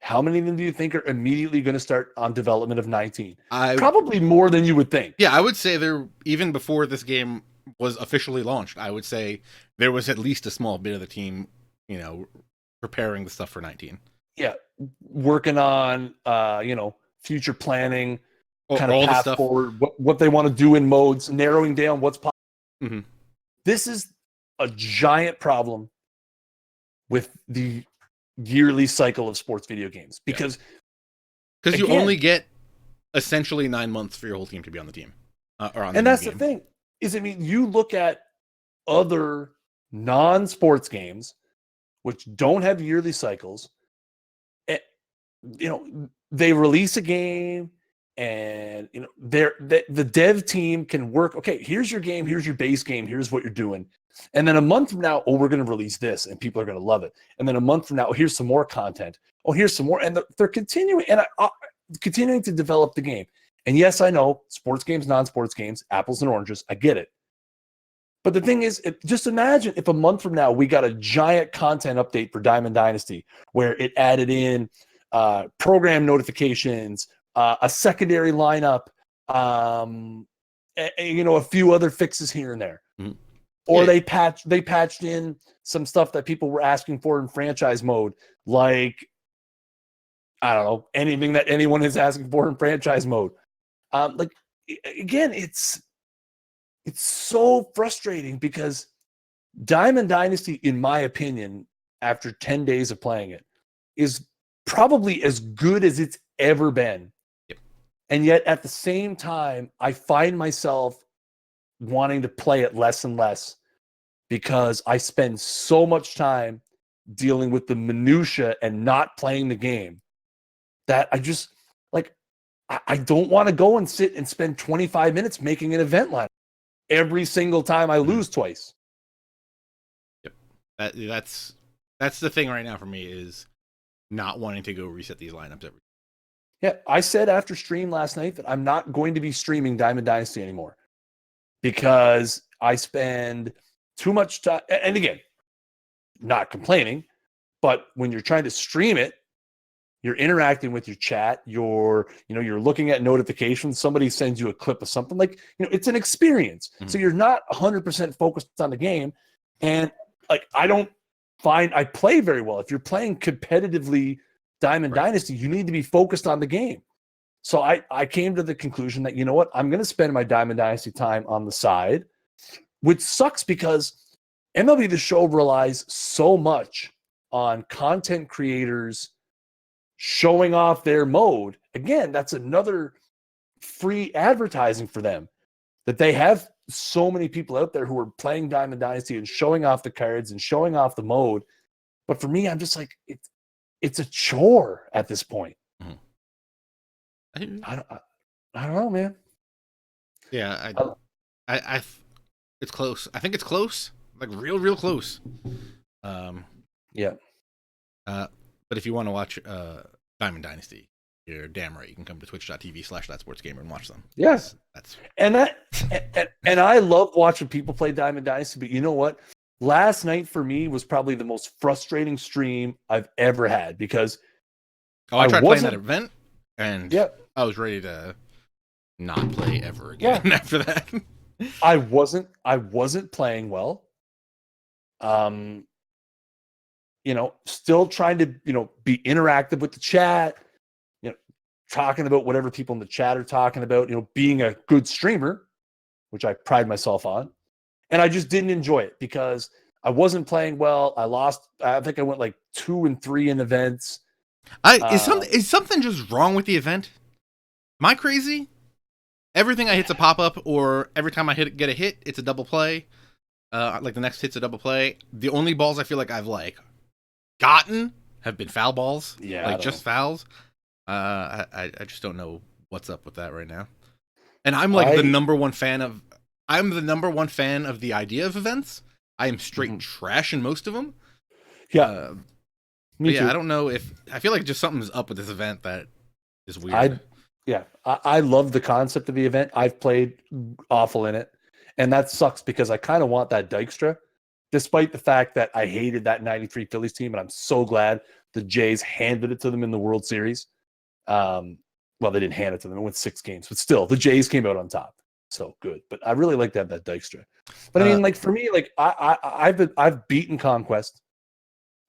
how many of them do you think are immediately going to start on development of 19? Probably more than you would think.
Yeah, I would say there, even before this game was officially launched, I would say there was at least a small bit of the team, you know, preparing the stuff for 19.
Yeah, working on, future planning, kind of
all
path
the stuff
forward, what they want to do in modes, narrowing down what's possible.
Mm-hmm.
This is a giant problem with the yearly cycle of sports video games because
you only get essentially 9 months for your whole team to be on the team.
And that's the thing is, I mean, you look at other non-sports games which don't have yearly cycles. They release a game and, the dev team can work. Okay, here's your game. Here's your base game. Here's what you're doing. And then a month from now, we're going to release this and people are going to love it. And then a month from now, here's some more content. Here's some more. And they're continuing continuing to develop the game. And yes, I know sports games, non-sports games, apples and oranges. I get it. But the thing is, just imagine if a month from now we got a giant content update for Diamond Dynasty where it added in program notifications, a secondary lineup, a few other fixes here and there.
Mm-hmm.
Or they patched in some stuff that people were asking for in franchise mode, like, I don't know, anything that anyone is asking for in franchise mode. Again, it's so frustrating because Diamond Dynasty, in my opinion, after 10 days of playing it, is probably as good as it's ever been.
Yep.
And yet at the same time, I find myself wanting to play it less and less because I spend so much time dealing with the minutia and not playing the game that I just, I don't want to go and sit and spend 25 minutes making an event line every single time I lose twice.
Yep. That's the thing right now for me, is not wanting to go reset these lineups every.
Yeah, I said after stream last night that I'm not going to be streaming Diamond Dynasty anymore because I spend too much time. And again, not complaining, but when you're trying to stream it, you're interacting with your chat. You're looking at notifications. Somebody sends you a clip of something, it's an experience. Mm-hmm. So you're not 100% focused on the game. And I don't find I play very well. If you're playing competitively Diamond Dynasty, you need to be focused on the game. So I came to the conclusion that, you know what, I'm going to spend my Diamond Dynasty time on the side, which sucks because MLB The Show relies so much on content creators showing off their mode. Again, that's another free advertising for them, that they have so many people out there who are playing Diamond Dynasty and showing off the cards and showing off the mode. But for me, I'm just like, it's a chore at this point.
Mm-hmm.
I don't know, man.
Yeah, I it's close. I think it's close, like real close.
Yeah.
But if you want to watch Diamond Dynasty, you're damn right. You can come to twitch.tv/ThatSportsGamer and watch them.
Yes. And I love watching people play Diamond Dynasty, but you know what? Last night for me was probably the most frustrating stream I've ever had because
I tried playing that event and I was ready to not play ever again after that.
I wasn't playing well. still trying to, be interactive with the chat, talking about whatever people in the chat are talking about, being a good streamer, which I pride myself on. And I just didn't enjoy it because I wasn't playing well. I lost. I think I went like 2-3 in events.
Is something just wrong with the event? Am I crazy? Everything I hit's a pop up, or every time I get a hit, it's a double play. Like the next hit's a double play. The only balls I feel like I've gotten have been foul balls.
Yeah,
like just fouls. I just don't know what's up with that right now. And I'm like the number one fan of. I'm the number one fan of the idea of events. I am straight trash in most of them.
Yeah,
me too. I don't know if I feel like just something's up with this event that is weird.
I love the concept of the event. I've played awful in it, and that sucks because I kind of want that Dykstra, despite the fact that I hated that '93 Phillies team, and I'm so glad the Jays handed it to them in the World Series. Well, they didn't hand it to them; it went 6 games, but still, the Jays came out on top. So good, but I really like to have that Dykstra. But I mean, like for me, like I've beaten Conquest.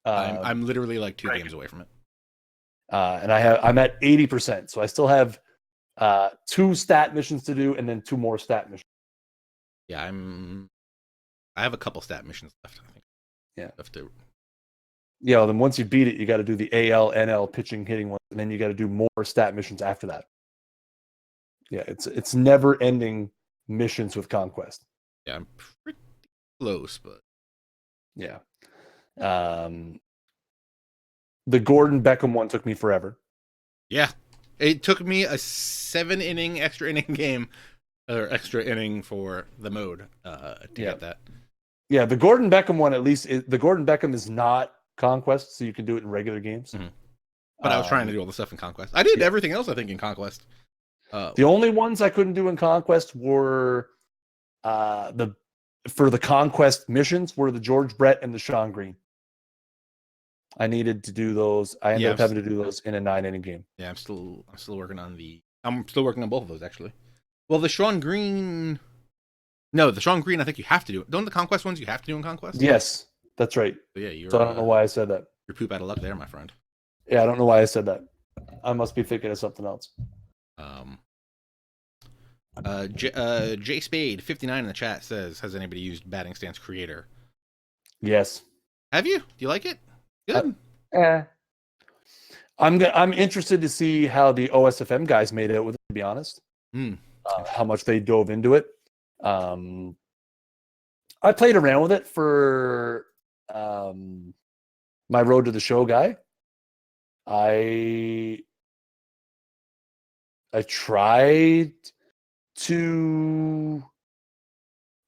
I'm literally like 2 games away from it,
and I'm at 80%, so I still have 2 stat missions to do, and then 2 more stat missions.
Yeah, I have a couple stat missions left. I think.
Yeah.
Well,
then once you beat it, you got to do the AL, NL pitching, hitting one, and then you got to do more stat missions after that. Yeah, it's never ending missions with Conquest.
Yeah, I'm pretty close, but
yeah. The Gordon Beckham one took me forever.
Yeah, it took me a 7-inning extra inning game, or extra inning for the mode to get that.
Yeah, the Gordon Beckham one, at least, the Gordon Beckham is not Conquest, so you can do it in regular games.
Mm-hmm. But I was trying to do all the stuff in Conquest. I did everything else, I think, in Conquest.
The only ones I couldn't do in Conquest were for the Conquest missions were the George Brett and the Sean Green. I needed to do those. I ended up having to do those in a 9-inning game.
Yeah, I'm still working on both of those actually. Well, the Sean Green. No, the Sean Green. I think you have to do it. Don't the Conquest ones you have to do in Conquest?
Yes, that's right.
So yeah,
so I don't know why I said that.
You're poop out of luck there, my friend.
Yeah, I don't know why I said that. I must be thinking of something else.
J Spade 59 in the chat says, "Has anybody used Batting Stance Creator?"
Yes.
Have you? Do you like it? Good.
I'm interested to see how the OSFM guys made it with it, to be honest. How much they dove into it. I played around with it for my Road to the Show guy. I tried to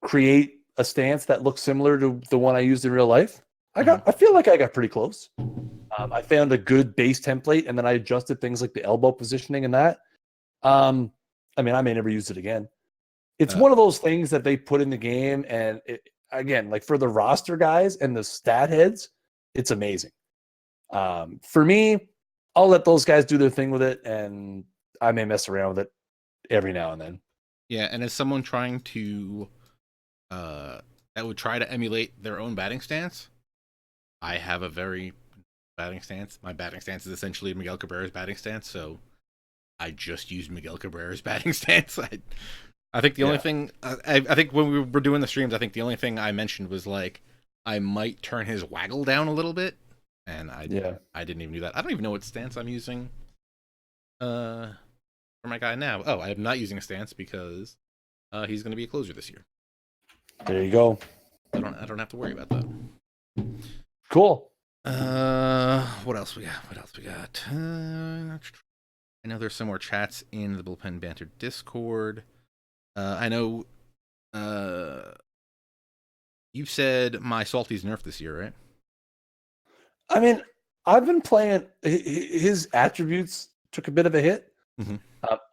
create a stance that looks similar to the one I used in real life. I feel like I got pretty close. I found a good base template, and then I adjusted things like the elbow positioning and that. I mean, I may never use it again. It's one of those things that they put in the game, and again, like for the roster guys and the stat heads, it's amazing. For me, I'll let those guys do their thing with it, and I may mess around with it every now and then.
Yeah, and as someone trying to that would try to emulate their own batting stance, I have a very batting stance. My batting stance is essentially Miguel Cabrera's batting stance, so I just used Miguel Cabrera's batting stance. I think the only thing I think when we were doing the streams, I think the only thing I mentioned was like I might turn his waggle down a little bit, and I didn't even do that. I don't even know what stance I'm using for my guy now. Oh, I am not using a stance because he's going to be a closer this year.
There you go.
I don't have to worry about that.
Cool.
What else we got? I know there's some more chats in the Bullpen Banter Discord. I know you said my Salty's nerfed this year, right?
I mean, I've been playing. His attributes took a bit of a hit.
Mm-hmm.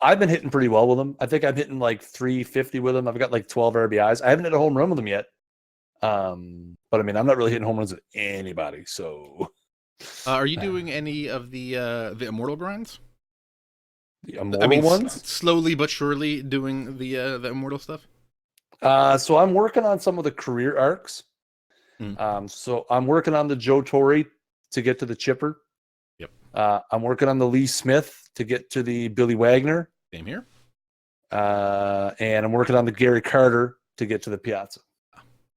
I've been hitting pretty well with him. I think I'm hitting like 350 with him. I've got like 12 RBIs. I haven't hit a home run with him yet. But I mean, I'm not really hitting home runs with anybody. So,
are you doing any of the Immortal grinds?
The Immortal ones?
Slowly but surely doing the Immortal stuff.
So I'm working on some of the career arcs. So I'm working on the Joe Torre to get to the Chipper.
Yep.
I'm working on the Lee Smith to get to the Billy Wagner.
Same here.
And I'm working on the Gary Carter to get to the Piazza.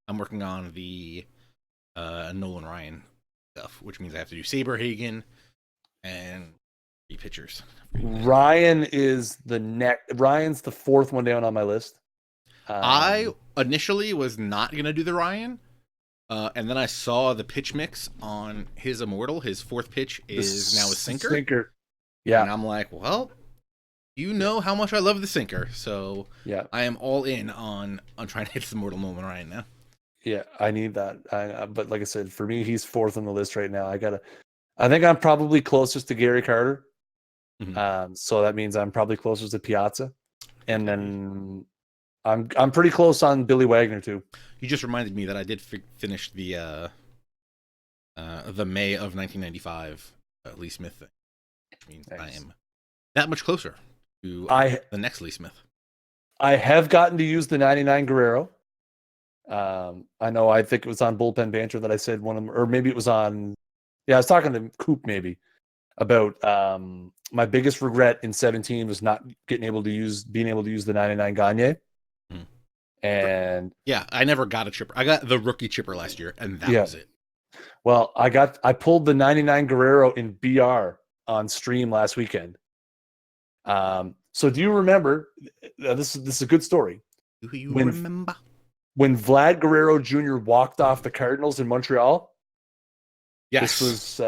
I'm working on the Nolan Ryan stuff, which means I have to do Saberhagen and 3 pitchers.
Ryan is the next. Ryan's the 4th one down on my list.
I initially was not going to do the Ryan. And then I saw the pitch mix on his Immortal. His 4th pitch is now a sinker.
Yeah.
And I'm like, well, you know how much I love the sinker. So
yeah,
I am all in on trying to hit this Immortal Nolan Ryan now.
Yeah, I need that. But like I said, for me, he's 4th on the list right now. I think I'm probably closest to Gary Carter. Mm-hmm. So that means I'm probably closest to Piazza. And then I'm pretty close on Billy Wagner too.
You just reminded me that I did finish the May of 1995 Lee Smith thing, which means nice. I am that much closer to the next Lee Smith.
I have gotten to use the 99 Guerrero. I know. I think it was on Bullpen Banter that I said one of them, or maybe it was on. Yeah, I was talking to Coop maybe about my biggest regret in 17 was not being able to use the 99 Gagne. And
yeah, I never got a chipper. I got the rookie chipper last year, and that was it.
Well, I pulled the 99 Guerrero in BR on stream last weekend. So do you remember? This is a good story.
Do you remember
when Vlad Guerrero Jr. walked off the Cardinals in Montreal?
Yes,
this was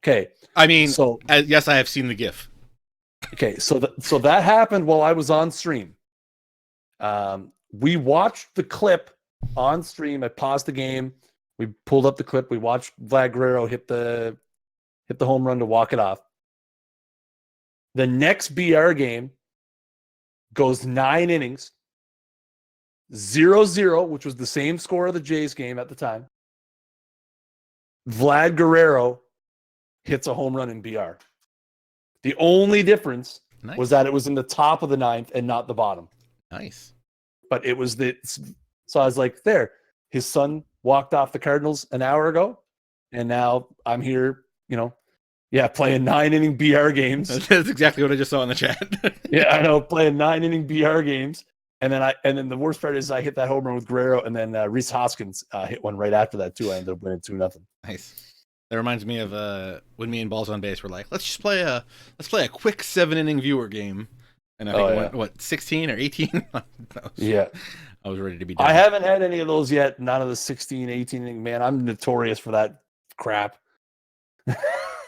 okay.
I mean, yes, I have seen the GIF.
Okay, so that happened while I was on stream. We watched the clip on stream. I paused the game. We pulled up the clip. We watched Vlad Guerrero hit the home run to walk it off. The next BR game goes 9 innings, 0-0, which was the same score of the Jays game at the time. Vlad Guerrero hits a home run in BR. The only difference was that it was in the top of the 9th and not the bottom.
Nice.
But it was so I was like, there, his son walked off the Cardinals an hour ago, and now I'm here, playing 9-inning BR games.
That's exactly what I just saw in the chat.
Yeah, I know, playing 9-inning BR games. And then the worst part is I hit that home run with Guerrero, and then Rhys Hoskins hit one right after that too. I ended up winning 2-0.
Nice. That reminds me of when me and Balls on Base were like, let's play a quick 7-inning viewer game. And I think what 16 or 18?
Yeah.
I was ready to be done.
I haven't had any of those yet. None of the 16, 18 inning. Man, I'm notorious for that crap.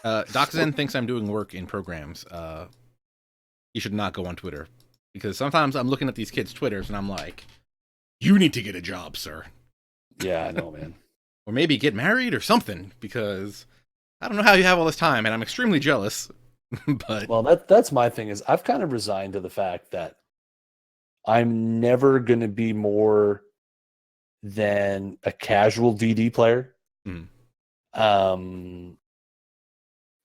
Doc Zen thinks I'm doing work in programs. You should not go on Twitter. Because sometimes I'm looking at these kids' Twitters and I'm like, you need to get a job, sir.
Yeah, I know, man.
Or maybe get married or something, because I don't know how you have all this time, and I'm extremely jealous. But
well, that's my thing is I've kind of resigned to the fact that I'm never going to be more than a casual DD player.
Mm.
And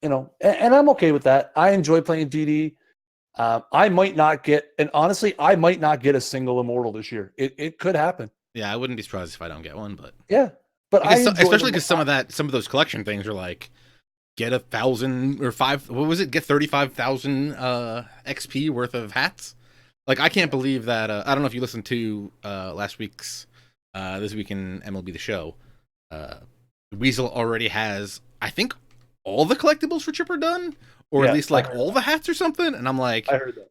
I'm okay with that. I enjoy playing DD. I might not get a single Immortal this year. It could happen.
Yeah, I wouldn't be surprised if I don't get one, but
yeah, but
especially because some of those collection things are like get 1,000 or 5. What was it? Get 35,000 XP worth of hats. Like I can't believe that. I don't know if you listened to last week's This Week in MLB The Show. Weasel already has, I think, all the collectibles for Chipper done. Or at least like all the hats or something. And I'm like, I heard that.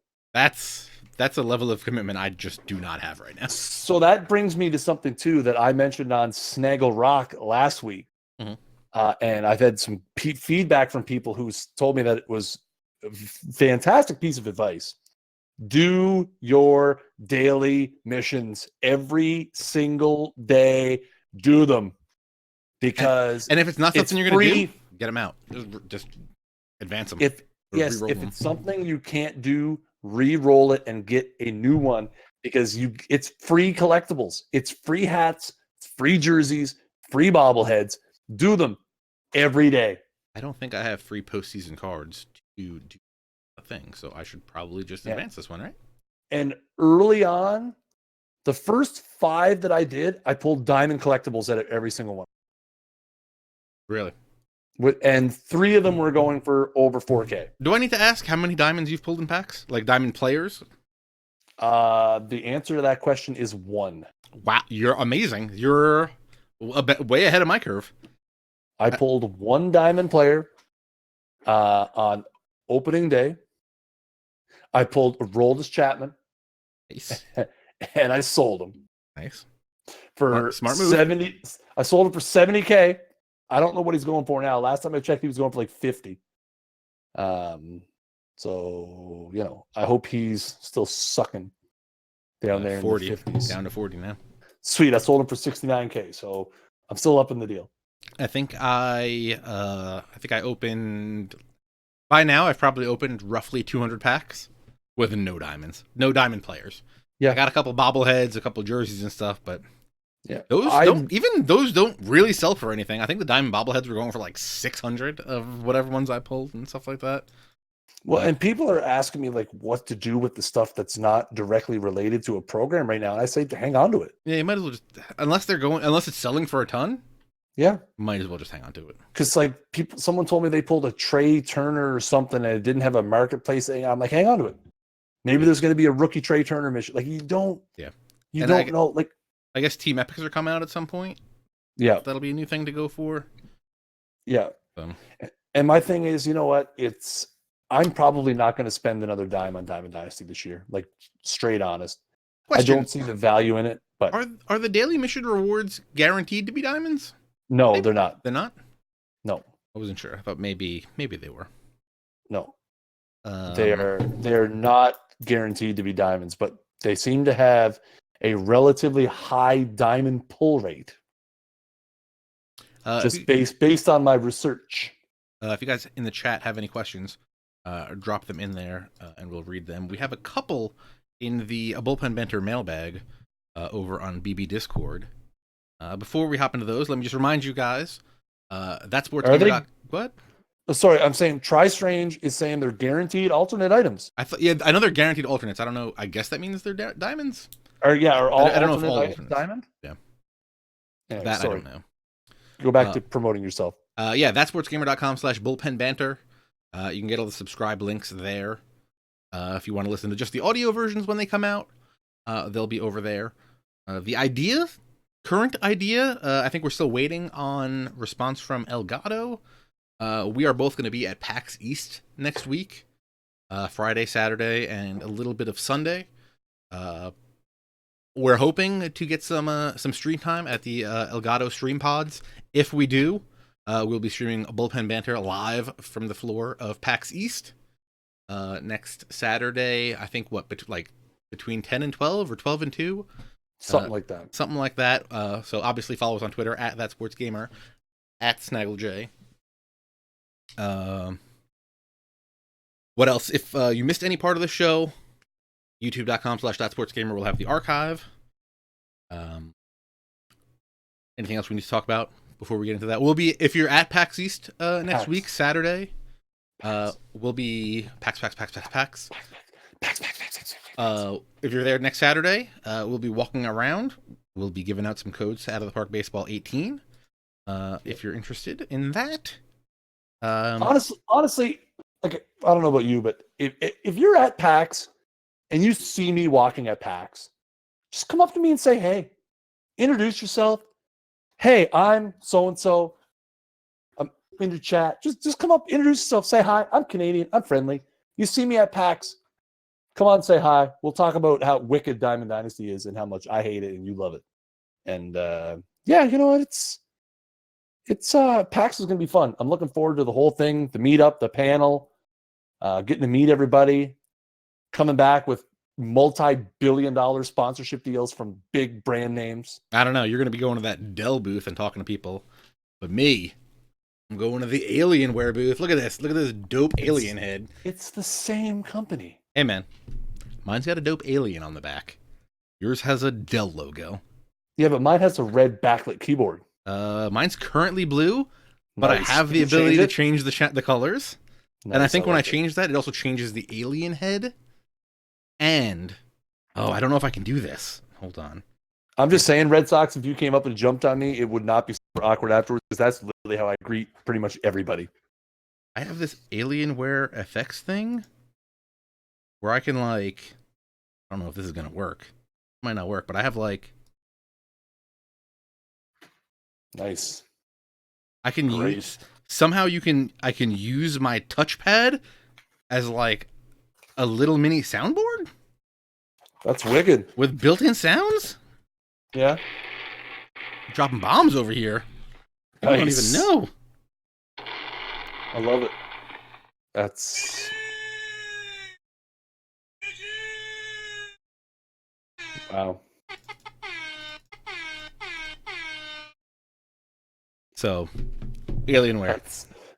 That's a level of commitment I just do not have right now.
So that brings me to something too that I mentioned on Snaggle Rock last week.
Mm-hmm.
And I've had some feedback from people who told me that it was a fantastic piece of advice. Do your daily missions every single day. Do them. Because
and if it's not something you're going to do, get them out. Just advance them.
If it's something you can't do, re-roll it and get a new one because it's free collectibles. It's free hats, it's free jerseys, free bobbleheads. Do them every day.
I don't think I have free postseason cards to do a thing, so I should probably just advance this one, right?
And early on, the first 5 that I did, I pulled diamond collectibles at every single one.
Really?
And 3 of them were going for over 4K.
Do I need to ask how many diamonds you've pulled in packs? Like diamond players?
The answer to that question is 1.
Wow, you're amazing. You're way ahead of my curve.
I pulled 1 diamond player on opening day. I pulled Aroldis Chapman.
Nice.
And I sold him.
Nice.
For
Smart move.
70. I sold him for 70K. I don't know what he's going for now. Last time I checked, he was going for like 50. So, you know, I hope he's still sucking down there
40,
in the 50s.
Down to 40 now.
Sweet. I sold him for 69K. So I'm still up in the deal.
I think I opened, by now I've probably opened roughly 200 packs with no diamonds, no diamond players.
Yeah.
I got a couple bobbleheads, a couple jerseys and stuff, but
yeah,
those don't really sell for anything. I think the diamond bobbleheads were going for like 600 of whatever ones I pulled and stuff like that.
Well, and people are asking me like what to do with the stuff that's not directly related to a program right now. And I say to hang on to it.
Yeah, you might as well just, unless it's selling for a ton.
Yeah.
Might as well just hang on to it.
Because like someone told me they pulled a Trey Turner or something and it didn't have a marketplace. I'm like, hang on to it. Maybe there's going to be a rookie Trey Turner mission. Like you don't know. Like
I guess Team Epics are coming out at some point.
Yeah.
That'll be a new thing to go for.
Yeah. And my thing is, you know what? I'm probably not going to spend another dime on Diamond Dynasty this year. Like straight honest.
Question.
I don't see the value in it. But
are the daily mission rewards guaranteed to be diamonds?
No, they're not.
They're not?
No.
I wasn't sure. I thought maybe they were.
No. They're not guaranteed to be diamonds, but they seem to have a relatively high diamond pull rate. Just based on my research.
If you guys in the chat have any questions, drop them in there and we'll read them. We have a couple in the Bullpen Banter mailbag over on BB Discord. Before we hop into those, let me just remind you guys, ThatSportsGamer. What?
Oh, sorry, I'm saying TriStrange is saying they're guaranteed alternate items.
I know they're guaranteed alternates. I don't know. I guess that means they're diamonds.
Are all
I don't know if all
items diamond?
Yeah.
Anyway,
that sorry. I don't know.
Go back to promoting yourself.
ThatSportsGamer.com/bullpenbanter. You can get all the subscribe links there. If you want to listen to just the audio versions when they come out, they'll be over there. The current idea, I think we're still waiting on response from Elgato. We are both going to be at PAX East next week, Friday, Saturday, and a little bit of Sunday. We're hoping to get some stream time at the Elgato Stream Pods. If we do, we'll be streaming Bullpen Banter live from the floor of PAX East next Saturday. I think between 10 and 12 or 12 and 2.
Something like that.
Something like that. So obviously follow us on Twitter at ThatSportsGamer, at SnaggleJ. What else? If you missed any part of the show, youtube.com/ThatSportsGamer will have the archive. Anything else we need to talk about before we get into that? We'll be, if you're at PAX East next week, Saturday, we'll be PAX. If you're there next Saturday, we'll be walking around. We'll be giving out some codes out of the Park Baseball 18. If you're interested in that.
Honestly, like I don't know about you, but if you're at PAX and you see me walking at PAX, just come up to me and say, hey, introduce yourself. Hey, I'm so-and-so. I'm in your chat. Just come up, introduce yourself, say hi. I'm Canadian. I'm friendly. You see me at PAX, come on, say hi. We'll talk about how wicked Diamond Dynasty is and how much I hate it and you love it. And yeah, you know what? It's PAX is going to be fun. I'm looking forward to the whole thing, the meetup, the panel, getting to meet everybody, coming back with multi-billion-dollar sponsorship deals from big brand names.
I don't know. You're going to be going to that Dell booth and talking to people. But me, I'm going to the Alienware booth. Look at this. Look at this dope alien head.
It's the same company.
Hey, man. Mine's got a dope alien on the back. Yours has a Dell logo.
Yeah, but mine has a red backlit keyboard.
Mine's currently blue, but
Nice.
I have the ability to change the colors.
Nice,
And I think when I
like it.
change that, it also changes the alien head. And, I don't know if I can do this. Hold on.
I'm just saying, Red Sox, if you came up and jumped on me, it would not be super awkward afterwards because that's literally how I greet pretty much everybody.
I have this Alienware FX thing where I can like, I don't know if this is gonna work. It might not work, but I have like,
nice.
I can use somehow I can use my touchpad as like a little mini soundboard.
That's wicked.
With built-in sounds?
Yeah.
Dropping bombs over here.
Nice.
I don't even know.
I love it. That's... Wow.
So, Alienware.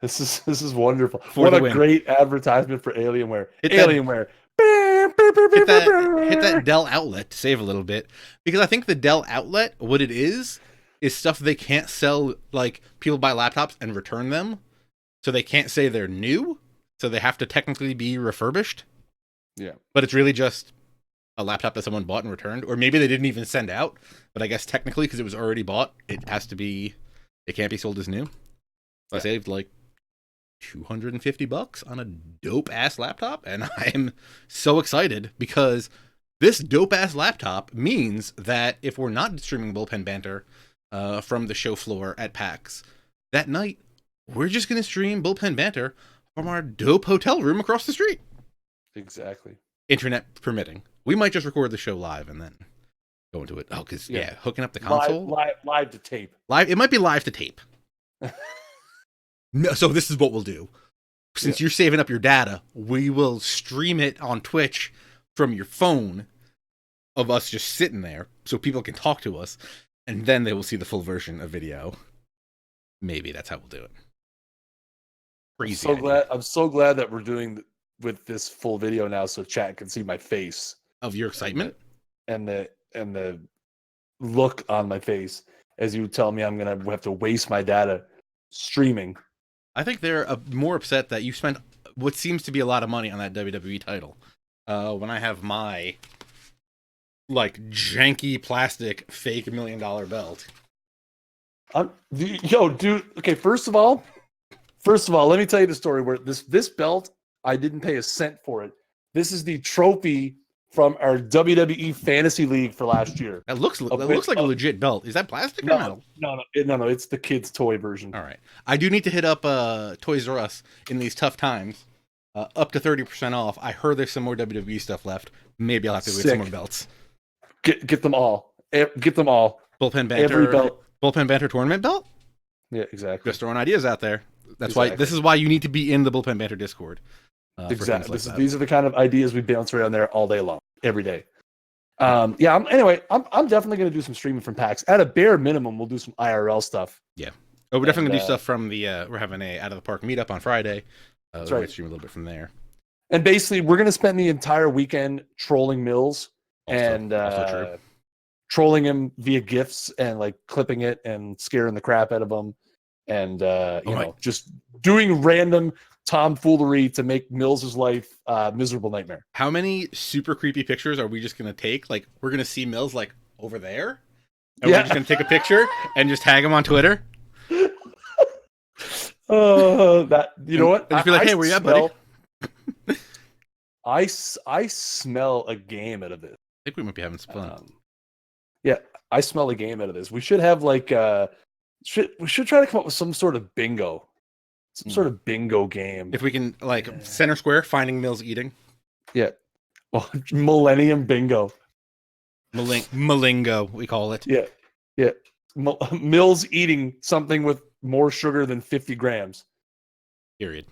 This is wonderful.
For
what
the
a
win.
great advertisement for Alienware.
Alienware. Hit that Dell outlet to save a little bit. Because I think the Dell outlet, what it is stuff they can't sell. Like, people buy laptops and return them. So they can't say they're new. So they have to technically be refurbished.
Yeah.
But it's really just a laptop that someone bought and returned. Or maybe they didn't even send out. But I guess technically, because it was already bought, it can't be sold as new. So I saved like $250 on a dope ass laptop, and I'm so excited because this dope ass laptop means that if we're not streaming Bullpen Banter from the show floor at PAX that night, we're just gonna stream Bullpen Banter from our dope hotel room across the street.
Exactly.
Internet permitting. We might just record the show live and then go into it. Oh, because hooking up the console
live to tape.
Live. It might be live to tape. No, so this is what we'll do. Since you're saving up your data, we will stream it on Twitch from your phone of us just sitting there so people can talk to us, and then they will see the full version of video. Maybe that's how we'll do it. Crazy.
I'm so glad that we're doing with this full video now so chat can see my face.
Of your excitement?
And the look on my face as you tell me I'm going to have to waste my data streaming.
I think they're more upset that you spent what seems to be a lot of money on that WWE title. When I have my like janky plastic fake $1 million belt.
Yo, dude. Okay, first of all, let me tell you the story where this belt, I didn't pay a cent for it. This is the trophy from our WWE Fantasy League for last year.
That looks like a legit belt. Is that plastic or metal?
No. It's the kids' toy version.
All right. I do need to hit up Toys R Us in these tough times. Up to 30% off. I heard there's some more WWE stuff left. Maybe I'll have to get some more belts.
Get them all. Get them all.
Bullpen Banter.
Every belt.
Bullpen Banter tournament belt?
Yeah, exactly.
Just throwing ideas out there. That's why. This is why you need to be in the Bullpen Banter Discord.
Exactly. These are the kind of ideas we bounce around there all day long, every day. I'm definitely going to do some streaming from PAX. At a bare minimum, we'll do some IRL stuff.
Yeah. Oh, we're definitely going to do stuff from the, we're having a out of the park meetup on Friday.
That's
right.
We'll
stream a little bit from there.
And basically, we're going to spend the entire weekend trolling Mills also trolling him via GIFs and like clipping it and scaring the crap out of him. And, just doing random tomfoolery to make Mills' life miserable nightmare.
How many super creepy pictures are we just going to take? Like, we're going to see Mills like over there, and we're just going to take a picture and just tag him on Twitter.
That know what?
And just be like, hey, where you at, buddy?
I smell a game out of this.
I think we might be having some fun.
I smell a game out of this. We should have like we should try to come up with some sort of bingo. Some sort of bingo game.
If we can, center square, finding Mills eating.
Yeah. Well, Millennium Bingo.
Malingo, we call it.
Yeah. Mills eating something with more sugar than 50 grams.
Period.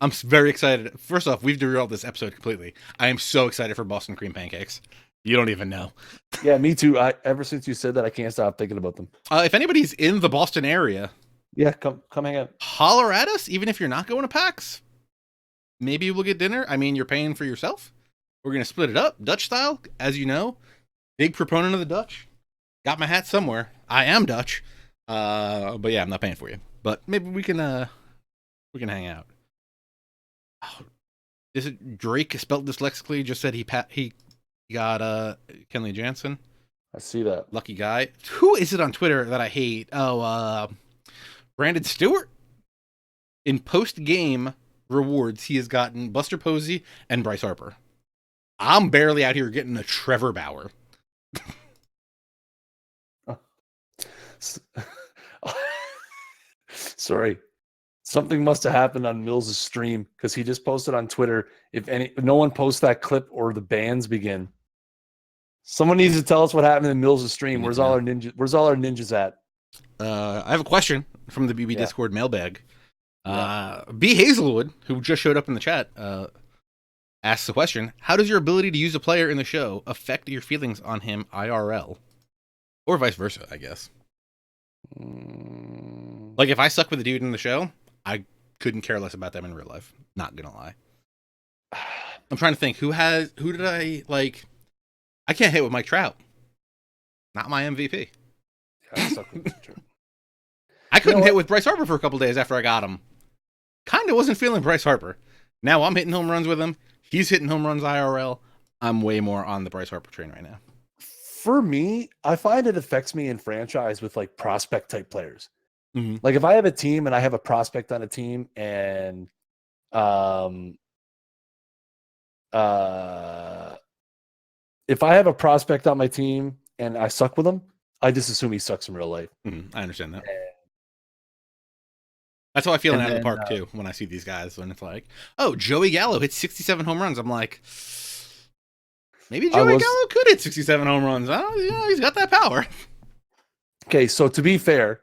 I'm
very excited. First off, we've derailed this episode completely. I am so excited for Boston cream pancakes. You don't even know.
Yeah, me too. Ever since you said that, I can't stop thinking about them.
If anybody's in the Boston area,
come hang out.
Holler at us, even if you're not going to PAX. Maybe we'll get dinner. I mean, you're paying for yourself. We're going to split it up, Dutch style, as you know. Big proponent of the Dutch. Got my hat somewhere. I am Dutch. But yeah, I'm not paying for you. But maybe we can hang out. Oh, is it Drake spelled dyslexically? Just said he got Kenley Jansen.
I see that.
Lucky guy. Who is it on Twitter that I hate? Oh, Brandon Stewart. In post-game rewards, he has gotten Buster Posey and Bryce Harper. I'm barely out here getting a Trevor Bauer.
Sorry. Something must have happened on Mills' stream because he just posted on Twitter. If no one posts that clip or the bans begin. Someone needs to tell us what happened in Mills' stream. Where's all our ninjas at?
I have a question from the BB Discord mailbag. B. Hazelwood, who just showed up in the chat, asks the question: how does your ability to use a player in the show affect your feelings on him IRL? Or vice versa, I guess. Like, if I suck with a dude in the show, I couldn't care less about them in real life. Not gonna lie. I'm trying to think. Who did I like? I can't hit with Mike Trout. Not my MVP.
Yeah, I suck with Mike Trout.
I couldn't hit with Bryce Harper for a couple days after I got him. Kind of wasn't feeling Bryce Harper. Now I'm hitting home runs with him. He's hitting home runs IRL. I'm way more on the Bryce Harper train right now.
For me, I find it affects me in franchise with like prospect type players.
Mm-hmm.
Like if I have a team and I have a prospect on a team and if I have a prospect on my team and I suck with him, I just assume he sucks in real life.
Mm-hmm. I understand that. That's how I feel in Out of the Park too when I see these guys. When it's like, oh, Joey Gallo hit 67 home runs. I'm like, maybe Joey Gallo could hit 67 home runs. He's got that power.
Okay, so to be fair,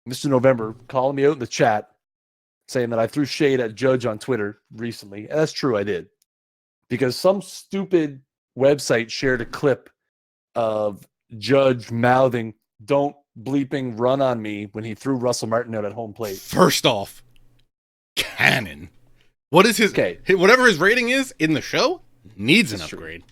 Mr. November calling me out in the chat saying that I threw shade at Judge on Twitter recently. And that's true, I did. Because some stupid website shared a clip of Judge mouthing, "Don't bleeping run on me," when he threw Russell Martin out at home plate.
First off, cannon. What is his... Okay. Whatever his rating is in the show needs an upgrade.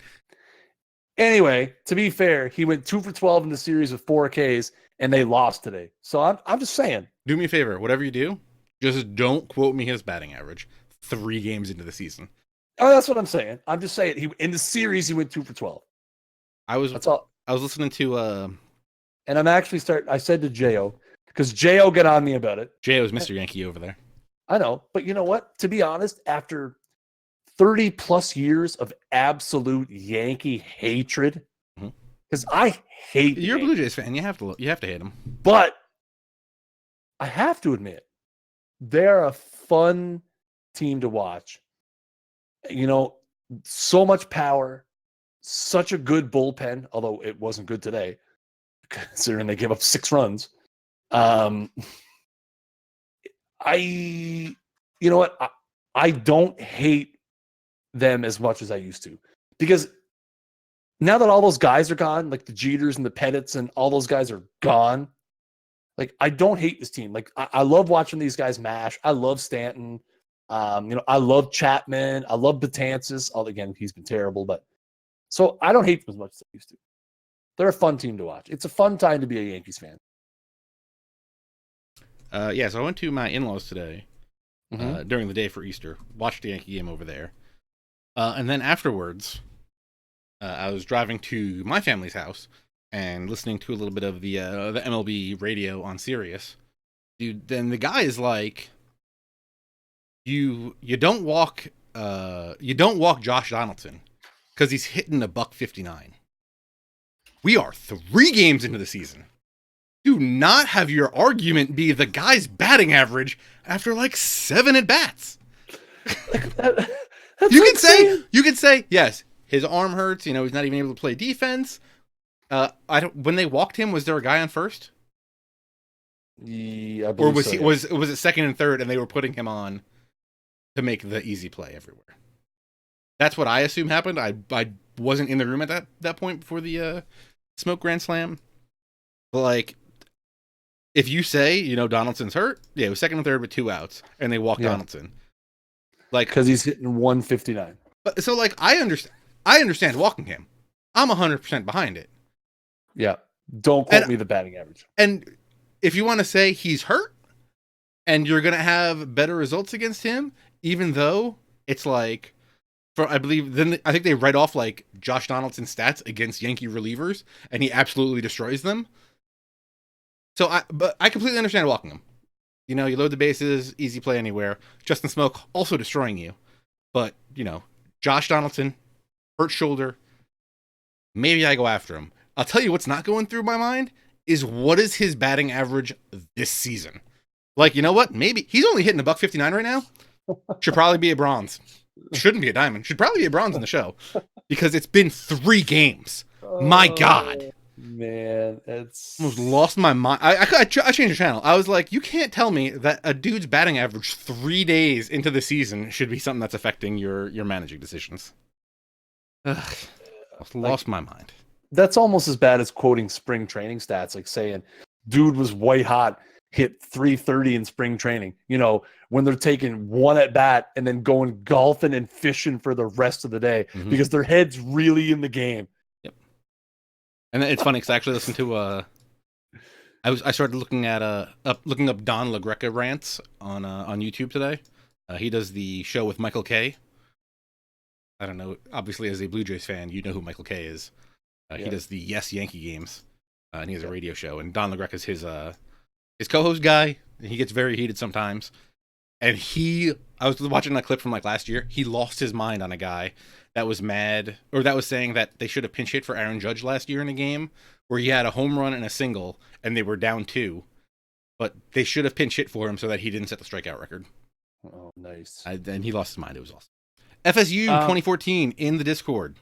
Anyway, to be fair, he went 2 for 12 in the series with 4 Ks, and they lost today. So I'm just saying.
Do me a favor. Whatever you do, just don't quote me his batting average 3 games into the season.
Oh, that's what I'm saying. I'm just saying. In the series, he went 2 for 12. That's all.
I was listening to...
And I'm actually I said to J.O., because J.O. got on me about it.
J.O.'s Mr. Yankee over there.
I know. But you know what? To be honest, after 30 plus years of absolute Yankee hatred, because I hate...
You're a Blue Jays fan. You have to hate them.
But I have to admit, they're a fun team to watch. You know, so much power, such a good bullpen, although it wasn't good today, considering they gave up 6 runs. You know what? I don't hate them as much as I used to, because now that all those guys are gone, like the Jeters and the Pettits and all those guys are gone, like I don't hate this team. Like I love watching these guys mash. I love Stanton. I love Chapman. I love Betances. Again, he's been terrible, but so I don't hate them as much as I used to. They're a fun team to watch. It's a fun time to be a Yankees fan.
So I went to my in-laws today during the day for Easter, watched the Yankee game over there. And then afterwards, I was driving to my family's house and listening to a little bit of the MLB radio on Sirius. Dude, then the guy is like, you don't walk Josh Donaldson because he's hitting a $159. We are 3 games into the season. Do not have your argument be the guy's batting average after like 7 at bats. You can say yes, his arm hurts. He's not even able to play defense. When they walked him, was there a guy on first?
Yeah,
or was he was it second and third, and they were putting him on to make the easy play everywhere? That's what I assume happened. I wasn't in the room at that point before the smoke grand slam. But like, if you say Donaldson's hurt, it was second and third with 2 outs, and they walked Donaldson, like
because he's hitting 159.
So like I understand walking him. I'm 100% behind it.
Yeah, don't quote me the batting average.
And if you want to say he's hurt, and you're gonna have better results against him, even though it's like I believe then I think they write off like Josh Donaldson's stats against Yankee relievers, and he absolutely destroys them. So but I completely understand walking him. You know, you load the bases, easy play anywhere. Justin Smoke also destroying you, but you know, Josh Donaldson, hurt shoulder. Maybe I go after him. I'll tell you what's not going through my mind is what is his batting average this season. Like, you know what? Maybe he's only hitting $159 right now. Should probably be a bronze. Shouldn't be a diamond. Should probably be a bronze in the show because it's been 3 games. My God,
man, it's
almost lost my mind. I changed the channel. I was like, you can't tell me that a dude's batting average 3 days into the season should be something that's affecting your managing decisions. Ugh, lost my mind.
That's almost as bad as quoting spring training stats, like saying, "Dude was white hot, hit 330 in spring training." You know, when they're taking one at bat and then going golfing and fishing for the rest of the day because their head's really in the game.
Yep. And it's funny because I actually listened to I started looking at looking up Don LaGreca rants on YouTube today. He does the show with Michael Kay. I don't know. Obviously, as a Blue Jays fan, you know who Michael Kay is. He does the Yes Yankee games, and he has a radio show. And Don LaGreca is his co-host guy. And he gets very heated sometimes. And I was watching a clip from like last year. He lost his mind on a guy that was mad, or that was saying that they should have pinch hit for Aaron Judge last year in a game where he had a home run and a single, and they were down 2, but they should have pinch hit for him so that he didn't set the strikeout record.
Oh, nice.
And he lost his mind. It was awesome. FSU 2014 in the Discord.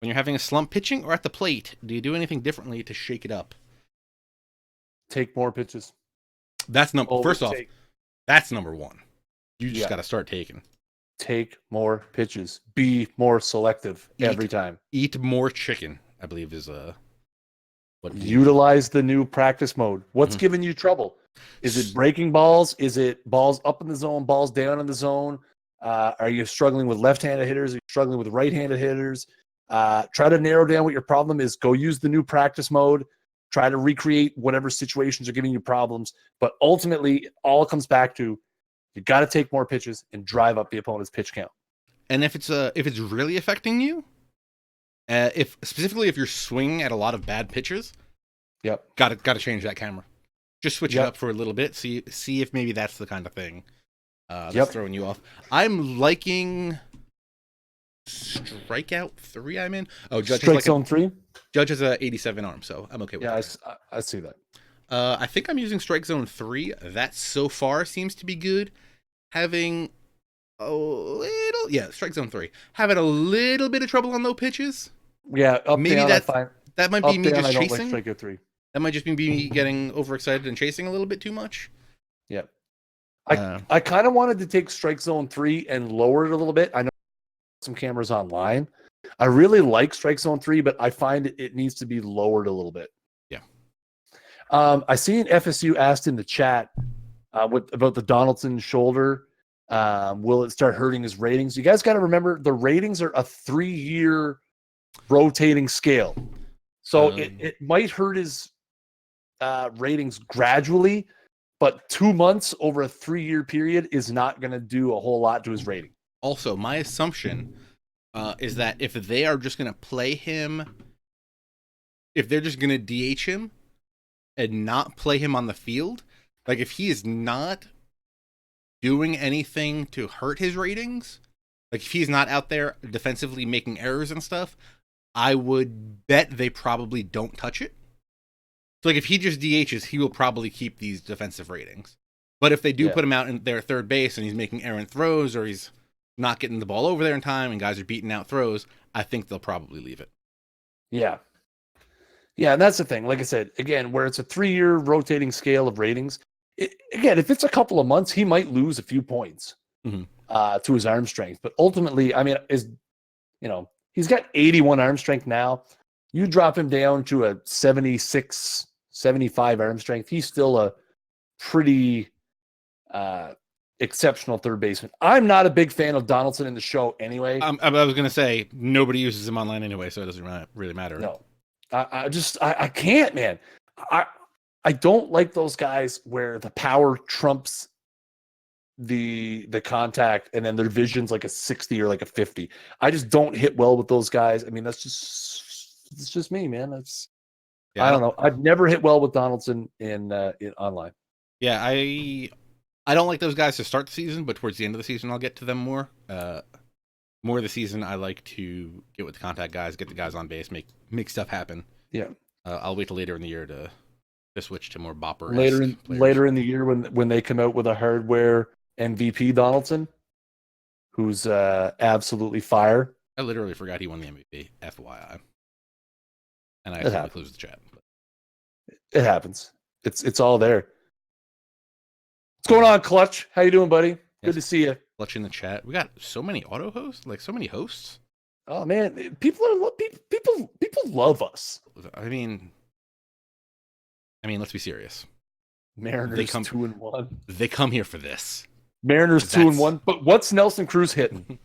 When you're having a slump pitching or at the plate, do you do anything differently to shake it up?
Take more pitches.
That's first off, that's number 1. You just got to start taking.
Take more pitches. Be more selective every time.
Eat more chicken, I believe is what.
Utilize the new practice mode. What's giving you trouble? Is it breaking balls? Is it balls up in the zone, balls down in the zone? Are you struggling with left-handed hitters? Are you struggling with right-handed hitters? Try to narrow down what your problem is. Go use the new practice mode. Try to recreate whatever situations are giving you problems. But ultimately, it all comes back to you got to take more pitches and drive up the opponent's pitch count.
And if it's really affecting you, if you're swinging at a lot of bad pitches, got to change that camera. Just switch it up for a little bit. See if maybe that's the kind of thing that's throwing you off. I'm liking Strikeout 3. I'm in. Oh, Judge
Strike Zone 3.
Judge has a 87 arm, so I'm okay with that.
Yeah, I see that.
I think I'm using Strike Zone 3. That so far seems to be good. Having a little, Strike Zone 3. Having a little bit of trouble on low pitches.
Yeah,
maybe
down,
that might be me just chasing.
I don't like Strikeout 3.
That might just be me getting overexcited and chasing a little bit too much.
Yeah. I kind of wanted to take Strike Zone 3 and lower it a little bit. I know some cameras online. I really like Strike Zone 3, but I find it needs to be lowered a little bit.
Yeah.
I see an FSU asked in the chat about the Donaldson shoulder. Will it start hurting his ratings? You guys got to remember the ratings are a 3-year rotating scale. So it might hurt his ratings gradually, but 2 months over a 3-year period is not going to do a whole lot to his rating.
Also, my assumption is that if they are just going to play him, if they're just going to DH him and not play him on the field, like if he is not doing anything to hurt his ratings, like if he's not out there defensively making errors and stuff, I would bet they probably don't touch it. So like if he just DHs, he will probably keep these defensive ratings. But if they do put him out in their third base and he's making errant throws or he's not getting the ball over there in time and guys are beating out throws, I think they'll probably leave it.
Yeah. Yeah, and that's the thing. Like I said, again, where it's a 3-year rotating scale of ratings, again, if it's a couple of months, he might lose a few points to his arm strength. But ultimately, I mean, he's got 81 arm strength now. You drop him down to a 76, 75 arm strength, he's still a pretty exceptional third baseman. I'm not a big fan of Donaldson in the show anyway.
I was going to say, nobody uses him online anyway, so it doesn't really matter.
No. I can't, man. I don't like those guys where the power trumps the contact, and then their vision's like a 60 or like a 50. I just don't hit well with those guys. I mean, it's just me, man.
Yeah,
I don't know. I've never hit well with Donaldson in online.
Yeah, I don't like those guys to start the season, but towards the end of the season, I'll get to them more. More of the season, I like to get with the contact guys, get the guys on base, make stuff happen.
Yeah.
I'll wait till later in the year to switch to more bopper
later in the year when they come out with a hardware MVP Donaldson, who's absolutely fire.
I literally forgot he won the MVP. FYI, and I accidentally closed the chat. But.
It happens. It's all there. What's going on, Clutch? How you doing, buddy? Good to see you.
Clutch in the chat. We got so many auto hosts, like so many hosts.
Oh man, people love us.
I mean, let's be serious.
Mariners 2-1.
They come here for this.
Mariners 2-1. But what's Nelson Cruz hitting?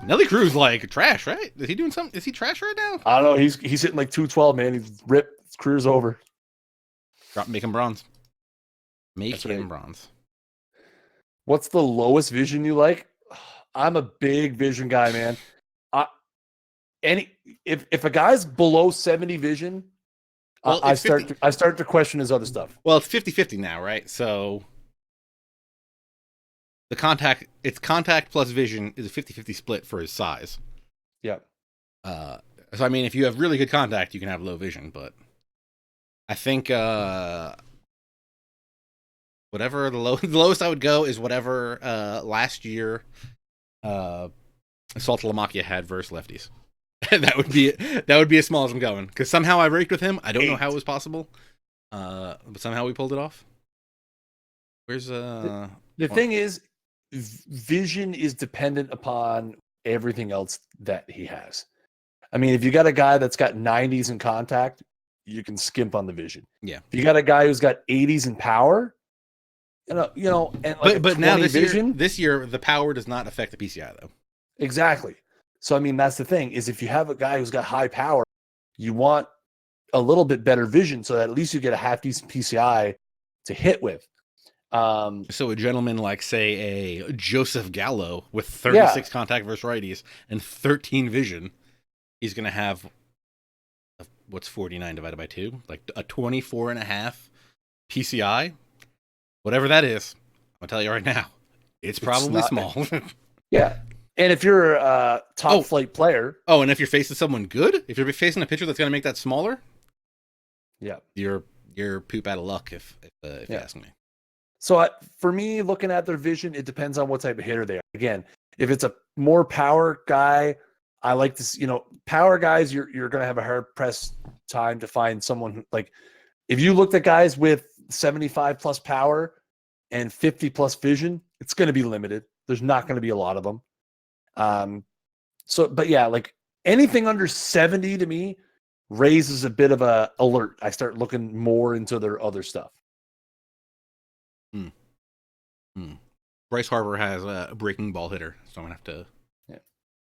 Nelly Cruz like trash, right? Is he doing something? Is he trash right now?
I don't know. He's hitting like 212, man. He's ripped. His career's over.
Make him bronze. Make him bronze.
What's the lowest vision you like? I'm a big vision guy, man. If a guy's below 70 vision, well, I start to question his other stuff.
Well, it's 50-50 now, right? So it's contact plus vision is a 50-50 split for his size.
Yeah.
So I mean, if you have really good contact, you can have low vision, but I think whatever the lowest I would go is whatever last year Saltalamacchia had versus lefties. that would be as small as I'm going, because somehow I raked with him. I don't know how it was possible, but somehow we pulled it off. Where's
the thing is, vision is dependent upon everything else that he has. I mean, if you got a guy that's got 90s in contact, you can skimp on the vision.
Yeah.
If you got a guy who's got 80s in power, and like
but now this year the power does not affect the PCI though.
Exactly. So I mean, that's the thing, is if you have a guy who's got high power, you want a little bit better vision so that at least you get a half decent PCI to hit with.
So a gentleman like, say, a Joseph Gallo with 36 contact versus righties and 13 vision, he's going to have what's 49 divided by 2? Like a 24.5 PCI, whatever that is. I'll tell you right now, it's probably small.
Yeah. And if you're a top flight player.
Oh, and if you're facing someone good, if you're facing a pitcher that's going to make that smaller,
yeah,
you're poop out of luck if you ask me.
So for me, looking at their vision, it depends on what type of hitter they are. Again, if it's a more power guy, I like this. Power guys, you're going to have a hard pressed time to find someone who, like, if you looked at guys with 75 plus power and 50 plus vision, it's going to be limited. There's not going to be a lot of them. But yeah, like anything under 70 to me raises a bit of a alert. I start looking more into their other stuff.
Bryce Harper has a breaking ball hitter, so I'm gonna have to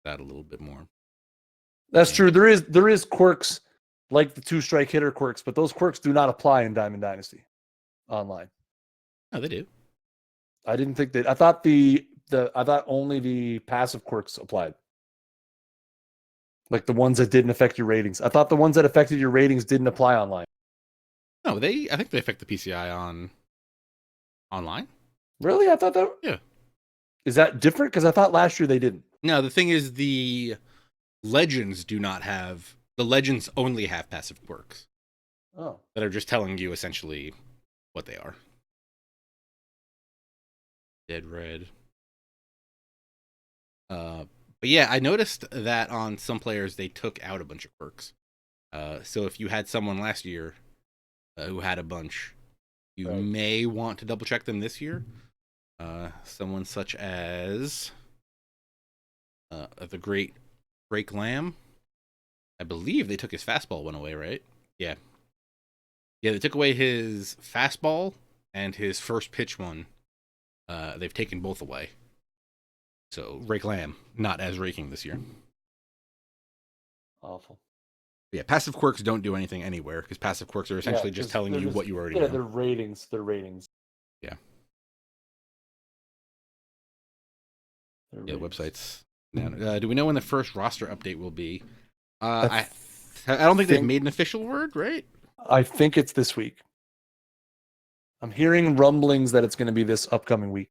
that a little bit more.
That's true. There is quirks like the 2-strike hitter quirks, but those quirks do not apply in Diamond Dynasty online.
Oh, they do.
I didn't think that. I thought I thought only the passive quirks applied. Like the ones that didn't affect your ratings. I thought the ones that affected your ratings didn't apply online.
No, I think they affect the PCI online.
Really? I thought that.
Yeah.
Is that different? Because I thought last year they didn't.
No, the thing is, the legends do not have. The legends only have passive quirks.
Oh.
That are just telling you essentially what they are. Dead red. But yeah, I noticed that on some players they took out a bunch of quirks. So if you had someone last year who had a bunch, you may want to double check them this year. Someone such as the great Drake Lamb. I believe they took his fastball one away, right? Yeah. Yeah, they took away his fastball and his first pitch one. They've taken both away. So Rake Lamb, not as raking this year.
Awful.
Yeah, passive quirks don't do anything anywhere, because passive quirks are essentially just telling you what you already know.
Yeah, they're ratings.
Yeah. Yeah, websites. Now, do we know when the first roster update will be? I don't think they've made an official word, right?
I think it's this week. I'm hearing rumblings that it's going to be this upcoming week.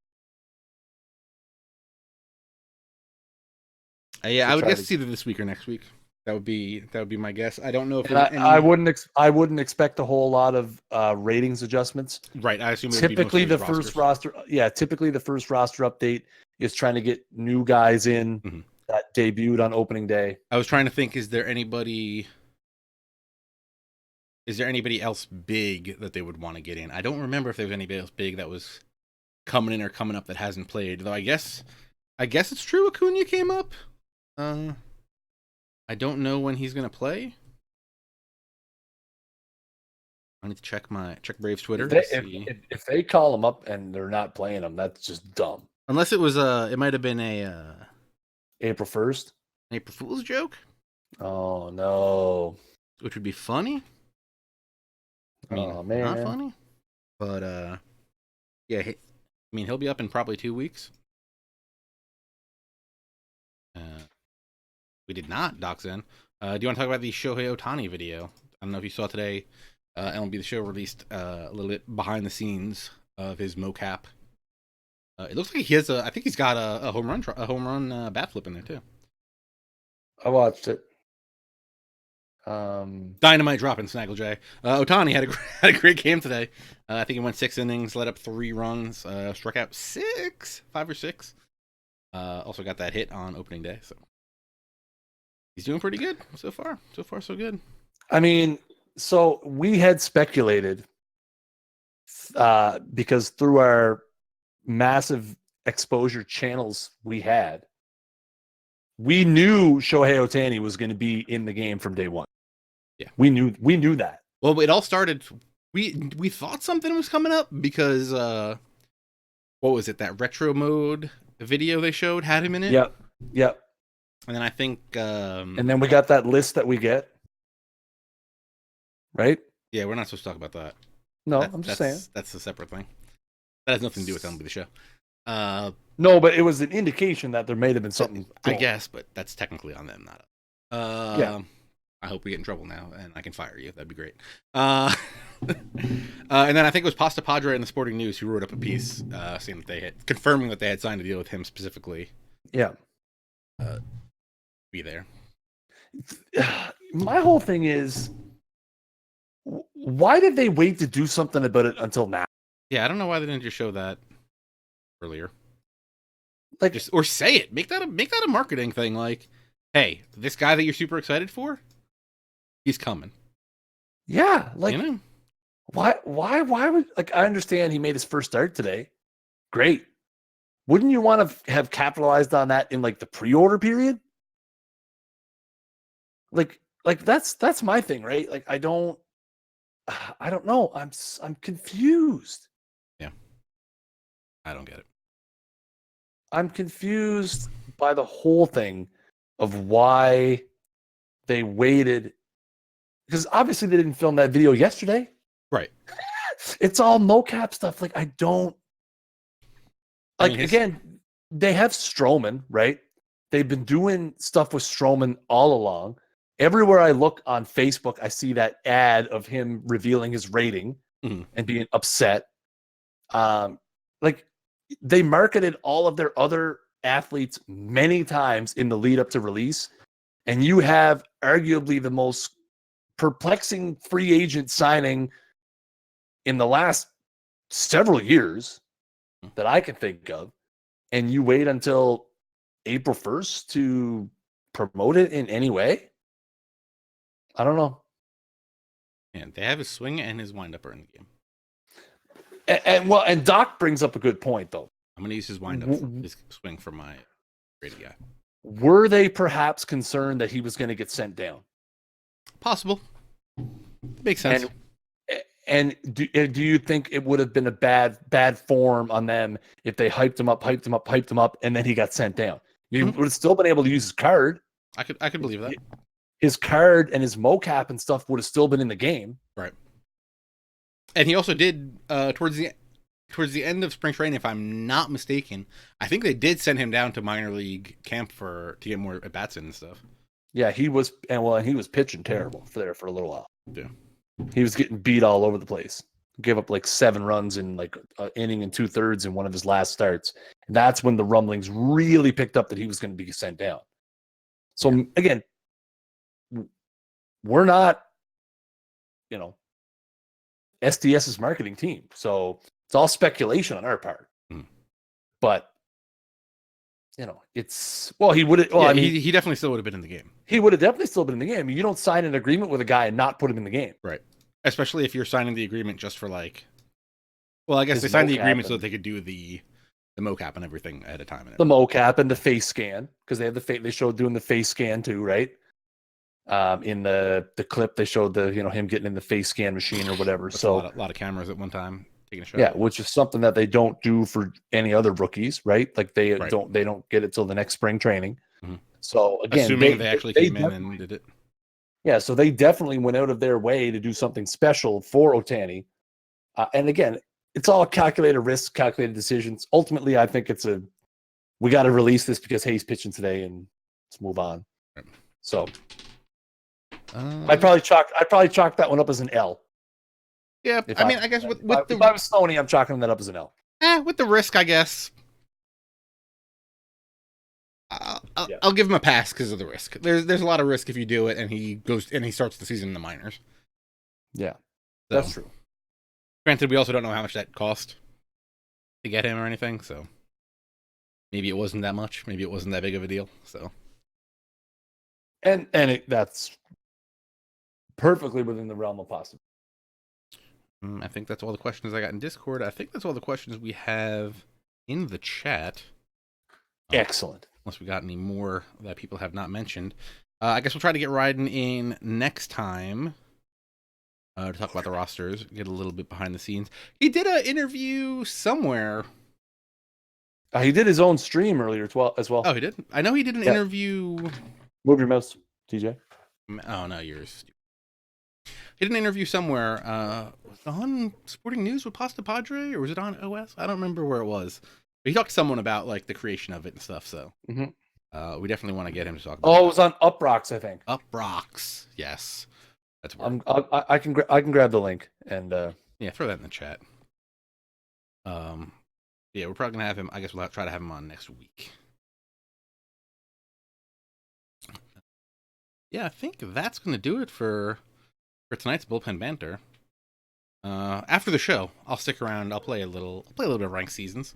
Yeah, I would guess it's either this week or next week. That would be my guess. I don't know if
I wouldn't expect a whole lot of ratings adjustments.
Right, I assume
typically the first roster. Yeah, typically the first roster update is trying to get new guys in that debuted on opening day.
I was trying to think: is there anybody else big that they would want to get in? I don't remember if there was anybody else big that was coming in or coming up that hasn't played. Though I guess it's true. Acuna came up. I don't know when he's gonna play. I need to check Braves Twitter.
If they call him up and they're not playing him, that's just dumb.
Unless it was it might have been a
April 1st,
April Fool's joke.
Oh no,
which would be funny. I mean,
oh man,
not funny, but yeah. I mean, he'll be up in probably 2 weeks. We did not dox in. Do you want to talk about the Shohei Ohtani video? I don't know if you saw today. MLB The Show released a little bit behind the scenes of his mocap. It looks like he has I think he's got a home run bat flip in there too.
I watched it.
Dynamite drop in SnaggleJ. Ohtani had a great game today. I think he went 6 innings, let up 3 runs, struck out 5 or 6. Also got that hit on opening day, so he's doing pretty good so far. So far, so good.
I mean, so we had speculated because through our massive exposure channels we knew Shohei Ohtani was going to be in the game from day one.
Yeah,
we knew that.
Well, it all started. We thought something was coming up because what was it? That retro mode video they showed had him in it.
Yep.
And then I think,
and then we got that list that we get. Right?
Yeah, we're not supposed to talk about that.
No, I'm just saying
that's a separate thing. That has nothing to do with MLB The Show.
No, but it was an indication that there may have been something.
I guess, but that's technically on them, not us.
Yeah.
I hope we get in trouble now, and I can fire you. That'd be great. And then I think it was Pasta Padre in the Sporting News who wrote up a piece saying that confirming that they had signed a deal with him specifically.
Yeah.
Be there.
My whole thing is, why did they wait to do something about it until now?
Yeah, I don't know why they didn't just show that earlier.
Like,
or say it. Make that a marketing thing. Like, hey, this guy that you're super excited for, he's coming.
Yeah, like,
you know?
why would, like, I understand he made his first start today. Great. Wouldn't you want to have capitalized on that in like the pre-order period? Like that's my thing, right? Like, I don't know. I'm confused.
Yeah. I don't get it.
I'm confused by the whole thing of why they waited, because obviously they didn't film that video yesterday.
Right.
It's all mocap stuff. Like, I don't like, I mean, again, they have Stroman, right? They've been doing stuff with Stroman all along. Everywhere I look on Facebook, I see that ad of him revealing his rating and being upset. Like, they marketed all of their other athletes many times in the lead up to release. And you have arguably the most perplexing free agent signing in the last several years that I can think of. And you wait until April 1st to promote it in any way? I don't know.
And they have his swing and his windup in the game.
And Doc brings up a good point, though.
I'm going to use his his swing for my rated guy.
Were they perhaps concerned that he was going to get sent down? Possible.
Makes sense.
And do you think it would have been a bad form on them if they hyped him up, and then he got sent down? You would have still been able to use his card.
I could believe that.
His card and his mocap and stuff would have still been in the game.
Right. And he also did towards the towards the end of spring training, if I'm not mistaken, I think they did send him down to minor league camp to get more at bats in and stuff.
Yeah, he was, and he was pitching terrible for a little while.
Yeah,
he was getting beat all over the place. Gave up like 7 runs in like an inning and 2/3 in one of his last starts. And that's when the rumblings really picked up that he was going to be sent down. So again, we're not, SDS's marketing team. So it's all speculation on our part. But he would have. Well,
he definitely still would have been in the game.
He would have definitely still been in the game. You don't sign an agreement with a guy and not put him in the game,
right? Especially if you're signing the agreement just for I guess they signed the agreement so that they could do the mocap and everything at a time.
The mocap and the face scan, because they have they showed doing the face scan too, right? In the clip they showed him getting in the face scan machine or whatever.
That's
so
a lot of cameras at one time taking a shot.
Yeah, which is something that they don't do for any other rookies, right? Like they don't get it till the next spring training. Mm-hmm. So again,
assuming they actually came in and did it.
Yeah, so they definitely went out of their way to do something special for Ohtani. And again, it's all calculated risks, calculated decisions. Ultimately, I think we got to release this because Hayes pitching today and let's move on. Right. So I'd probably chalk that one up as an L.
Yeah, I guess if
I was Sony, I'm chalking that up as an L.
With the risk, I guess. I'll give him a pass because of the risk. There's a lot of risk if you do it, and he starts the season in the minors.
Yeah, that's true.
Granted, we also don't know how much that cost to get him or anything, so maybe it wasn't that much. Maybe it wasn't that big of a deal. So,
that's perfectly within the realm of possible.
I think that's all the questions I got in Discord. I think that's all the questions we have in the chat.
Excellent.
Unless we got any more that people have not mentioned. I guess we'll try to get Ryden in next time to talk about the rosters, get a little bit behind the scenes. He did an interview somewhere.
He did his own stream earlier as well.
Oh, he did? I know he did an interview.
Move your mouse, TJ.
Oh, no, yours. He did an interview somewhere. Was it on Sporting News with Pasta Padre, or was it on OS? I don't remember where it was. But he talked to someone about the creation of it and stuff. So we definitely want to get him to talk about.
It was on Uproxx, I think.
Uproxx, yes, that's.
I can grab the link and
throw that in the chat. We're probably gonna have him. I guess we'll try to have him on next week. Yeah, I think that's gonna do it for tonight's bullpen banter. After the show, I'll stick around. I'll play a little bit of ranked seasons.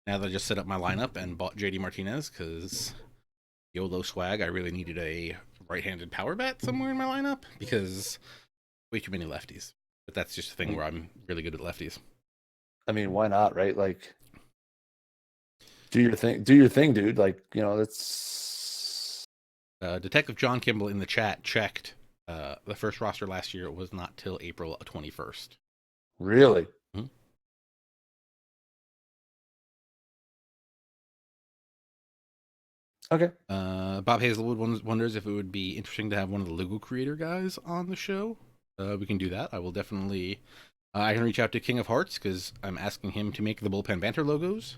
Now that I just set up my lineup and bought JD Martinez because YOLO swag, I really needed a right-handed power bat somewhere in my lineup because way too many lefties. But that's just a thing where I'm really good at lefties.
I mean, why not, right? Do your thing, dude. That's.
Detective John Kimball in the chat checked. The first roster last year was not till April 21st.
Really?
Mm-hmm.
Okay.
Bob Hazelwood wonders if it would be interesting to have one of the logo creator guys on the show. We can do that. I will definitely. I can reach out to King of Hearts because I'm asking him to make the Bullpen Banter logos,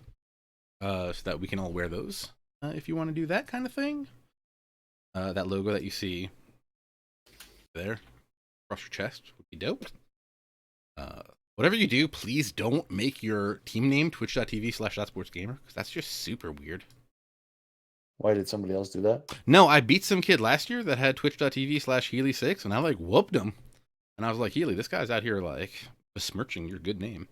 so that we can all wear those. If you want to do that kind of thing, that logo that you see there across your chest would be dope. Whatever you do, please don't make your team name twitch.tv/ThatSportsGamer because that's just super weird.
Why did somebody else do that?
No, I beat some kid last year that had twitch.tv/Healy6 and I whooped him. And I was like, Healy, this guy's out here besmirching your good name.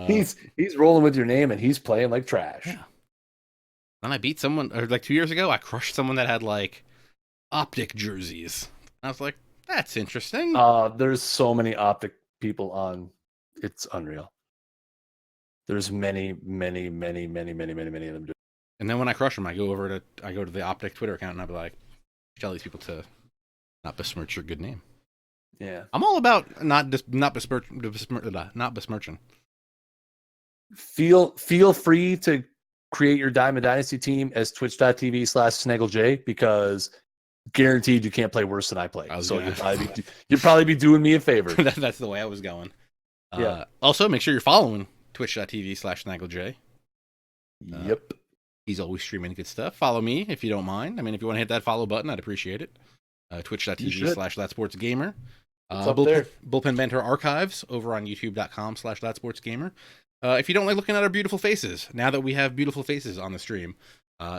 He's rolling with your name and he's playing like trash.
Yeah. Then I beat someone, or 2 years ago, I crushed someone that had Optic jerseys. I was like, that's interesting.
There's so many Optic people on. It's unreal. There's many, many, many, many, many, many, many of them.
And then when I crush them, I go to the Optic Twitter account and I'll be like, tell these people to not besmirch your good name.
Yeah.
I'm all about not besmirching.
Feel free to create your Diamond Dynasty team as twitch.tv/SnaggleJ because guaranteed you can't play worse than I play. So you'll probably be doing me a favor.
That's the way I was going.
Yeah.
Also, make sure you're following twitch.tv/SnaggleJ.
Yep.
He's always streaming good stuff. Follow me if you don't mind. I mean, if you want to hit that follow button, I'd appreciate it. Twitch.tv/ThatSportsGamer.
It's up there.
Bullpen Banter Archives over on YouTube.com/ThatSportsGamer. If you don't like looking at our beautiful faces, now that we have beautiful faces on the stream,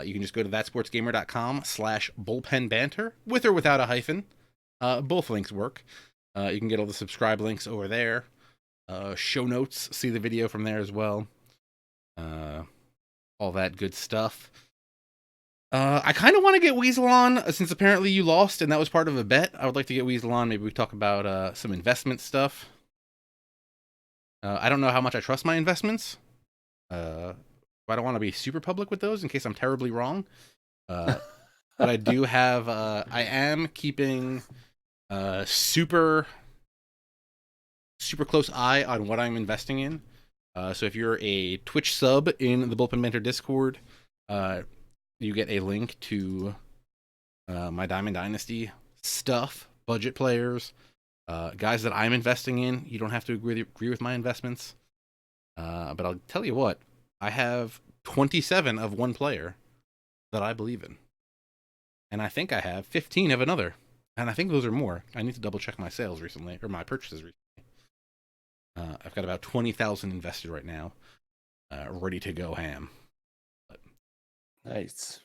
you can just go to ThatSportsGamer.com/BullpenBanter, with or without a hyphen. Both links work. You can get all the subscribe links over there. Show notes, see the video from there as well. All that good stuff. I kind of want to get Weasel on, since apparently you lost, and that was part of a bet. I would like to get Weasel on. Maybe we talk about some investment stuff. I don't know how much I trust my investments. I don't want to be super public with those in case I'm terribly wrong. But I do have. I am keeping super close eye on what I'm investing in. So if you're a Twitch sub in the Bullpen Banter Discord, you get a link to my Diamond Dynasty stuff, budget players, guys that I'm investing in. You don't have to agree with my investments. But I'll tell you what, I have 27 of one player that I believe in. And I think I have 15 of another. And I think those are more. I need to double check my sales recently, or my purchases recently. I've got about 20,000 invested right now, ready to go ham. But
nice.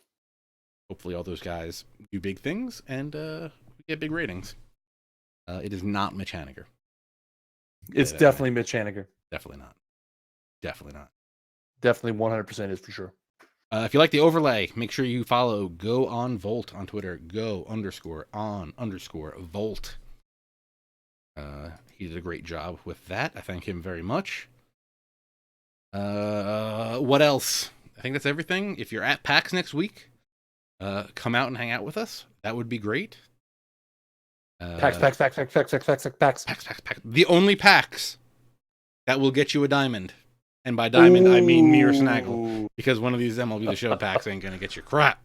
Hopefully all those guys do big things and we get big ratings. It is not Mitch Haniger.
It's definitely Mitch Haniger.
Definitely not. Definitely not.
Definitely 100% is for sure.
If you like the overlay, make sure you follow Go On Volt on Twitter. Go_on_Volt. He did a great job with that. I thank him very much. What else? I think that's everything. If you're at PAX next week, come out and hang out with us. That would be great.
PAX.
The only PAX that will get you a diamond. And by diamond, I mean me or Snaggle. Because one of these MLB The Show packs ain't going to get you crap.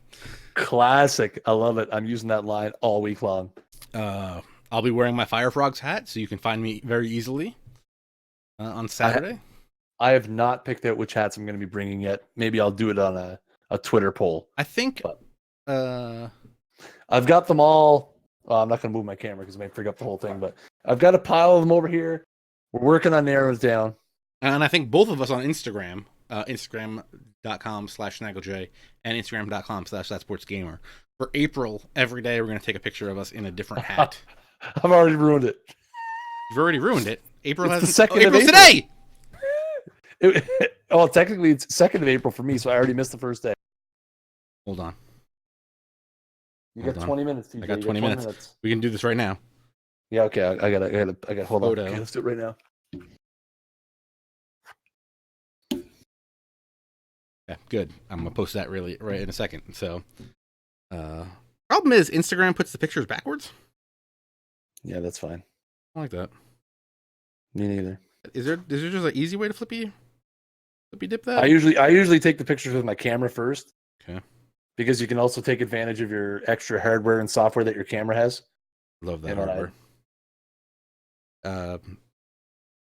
Classic. I love it. I'm using that line all week long.
I'll be wearing my Fire Frogs hat, so you can find me very easily on Saturday.
I have not picked out which hats I'm going to be bringing yet. Maybe I'll do it on a Twitter poll.
I think...
I've got them all... Well, I'm not going to move my camera because I may freak up the whole thing, but I've got a pile of them over here. We're working on narrowing it down.
And I think both of us on Instagram, Instagram.com/SnaggleJ and Instagram.com/ThatSportsGamer. For April, every day we're going to take a picture of us in a different hat.
I've already ruined it.
You've already ruined it. April
it's
has
the 2nd of April.
Today!
Technically it's 2nd of April for me, so I already missed the first day.
Hold on.
You got 20 minutes, TJ.
I got 20 minutes. We can do this right now.
Yeah, okay. I gotta hold on. Okay, let's do it right now.
Yeah, good. I'm gonna post that right in a second. So, problem is Instagram puts the pictures backwards.
Yeah, that's fine.
I like that.
Me neither.
Is there just an easy way to flippy dip that?
I usually take the pictures with my camera first.
Okay.
Because you can also take advantage of your extra hardware and software that your camera has.
Love that hardware. So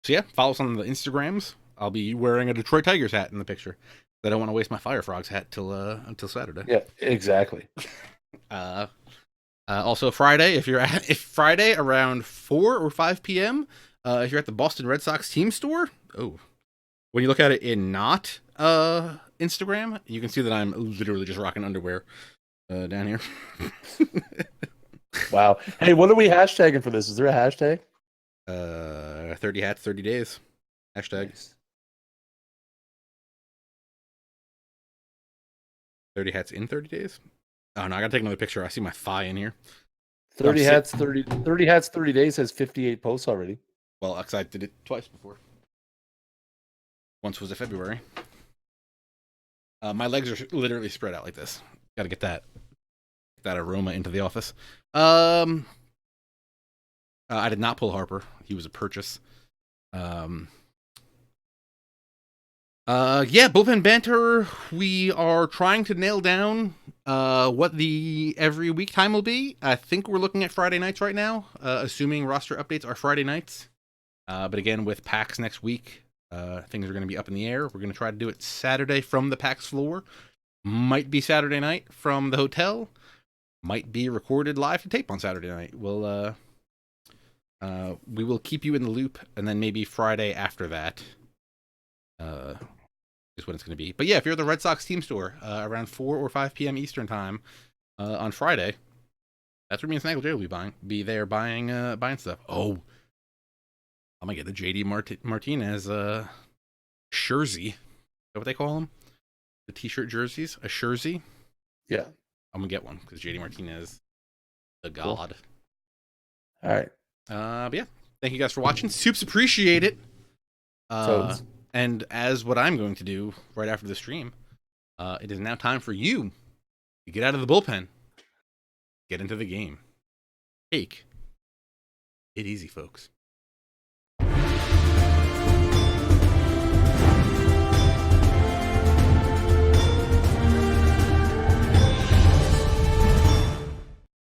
yeah, follow us on the Instagrams. I'll be wearing a Detroit Tigers hat in the picture. I don't want to waste my Fire Frogs hat until Saturday.
Yeah, exactly.
Also Friday, if Friday around 4 or 5 p.m., if you're at the Boston Red Sox team store, when you look at it in not Instagram, you can see that I'm literally just rocking underwear down here.
Wow. Hey, what are we hashtagging for this? Is there a hashtag?
30 hats, 30 days. Hashtag. Nice. 30 hats in 30 days? Oh, no, I got to take another picture. I see my thigh in here.
30 hats, 30 days has 58 posts already.
Well, because I did it twice before. Once was in February. My legs are literally spread out like this. Got to get that aroma into the office. I did not pull Harper. He was a purchase. Bullpen Banter. We are trying to nail down what the every week time will be. I think we're looking at Friday nights right now, assuming roster updates are Friday nights. But again, with PAX next week, things are going to be up in the air. We're going to try to do it Saturday from the PAX floor. Might be Saturday night from the hotel. Might be recorded live to tape on Saturday night. We will keep you in the loop, and then maybe Friday after that is when it's going to be. But yeah, if you're at the Red Sox team store around 4 or 5 p.m. Eastern time on Friday, that's where me and SnaggleJ will be there buying stuff. Oh, I'm gonna get the JD Martinez jersey. Is that what they call them? The t-shirt jerseys, a jersey.
Yeah,
I'm gonna get one because JD Martinez, the god.
Cool. All right.
But yeah, thank you guys for watching. Soups appreciate it. And as what I'm going to do right after the stream, it is now time for you to get out of the bullpen, get into the game. Take it easy, folks.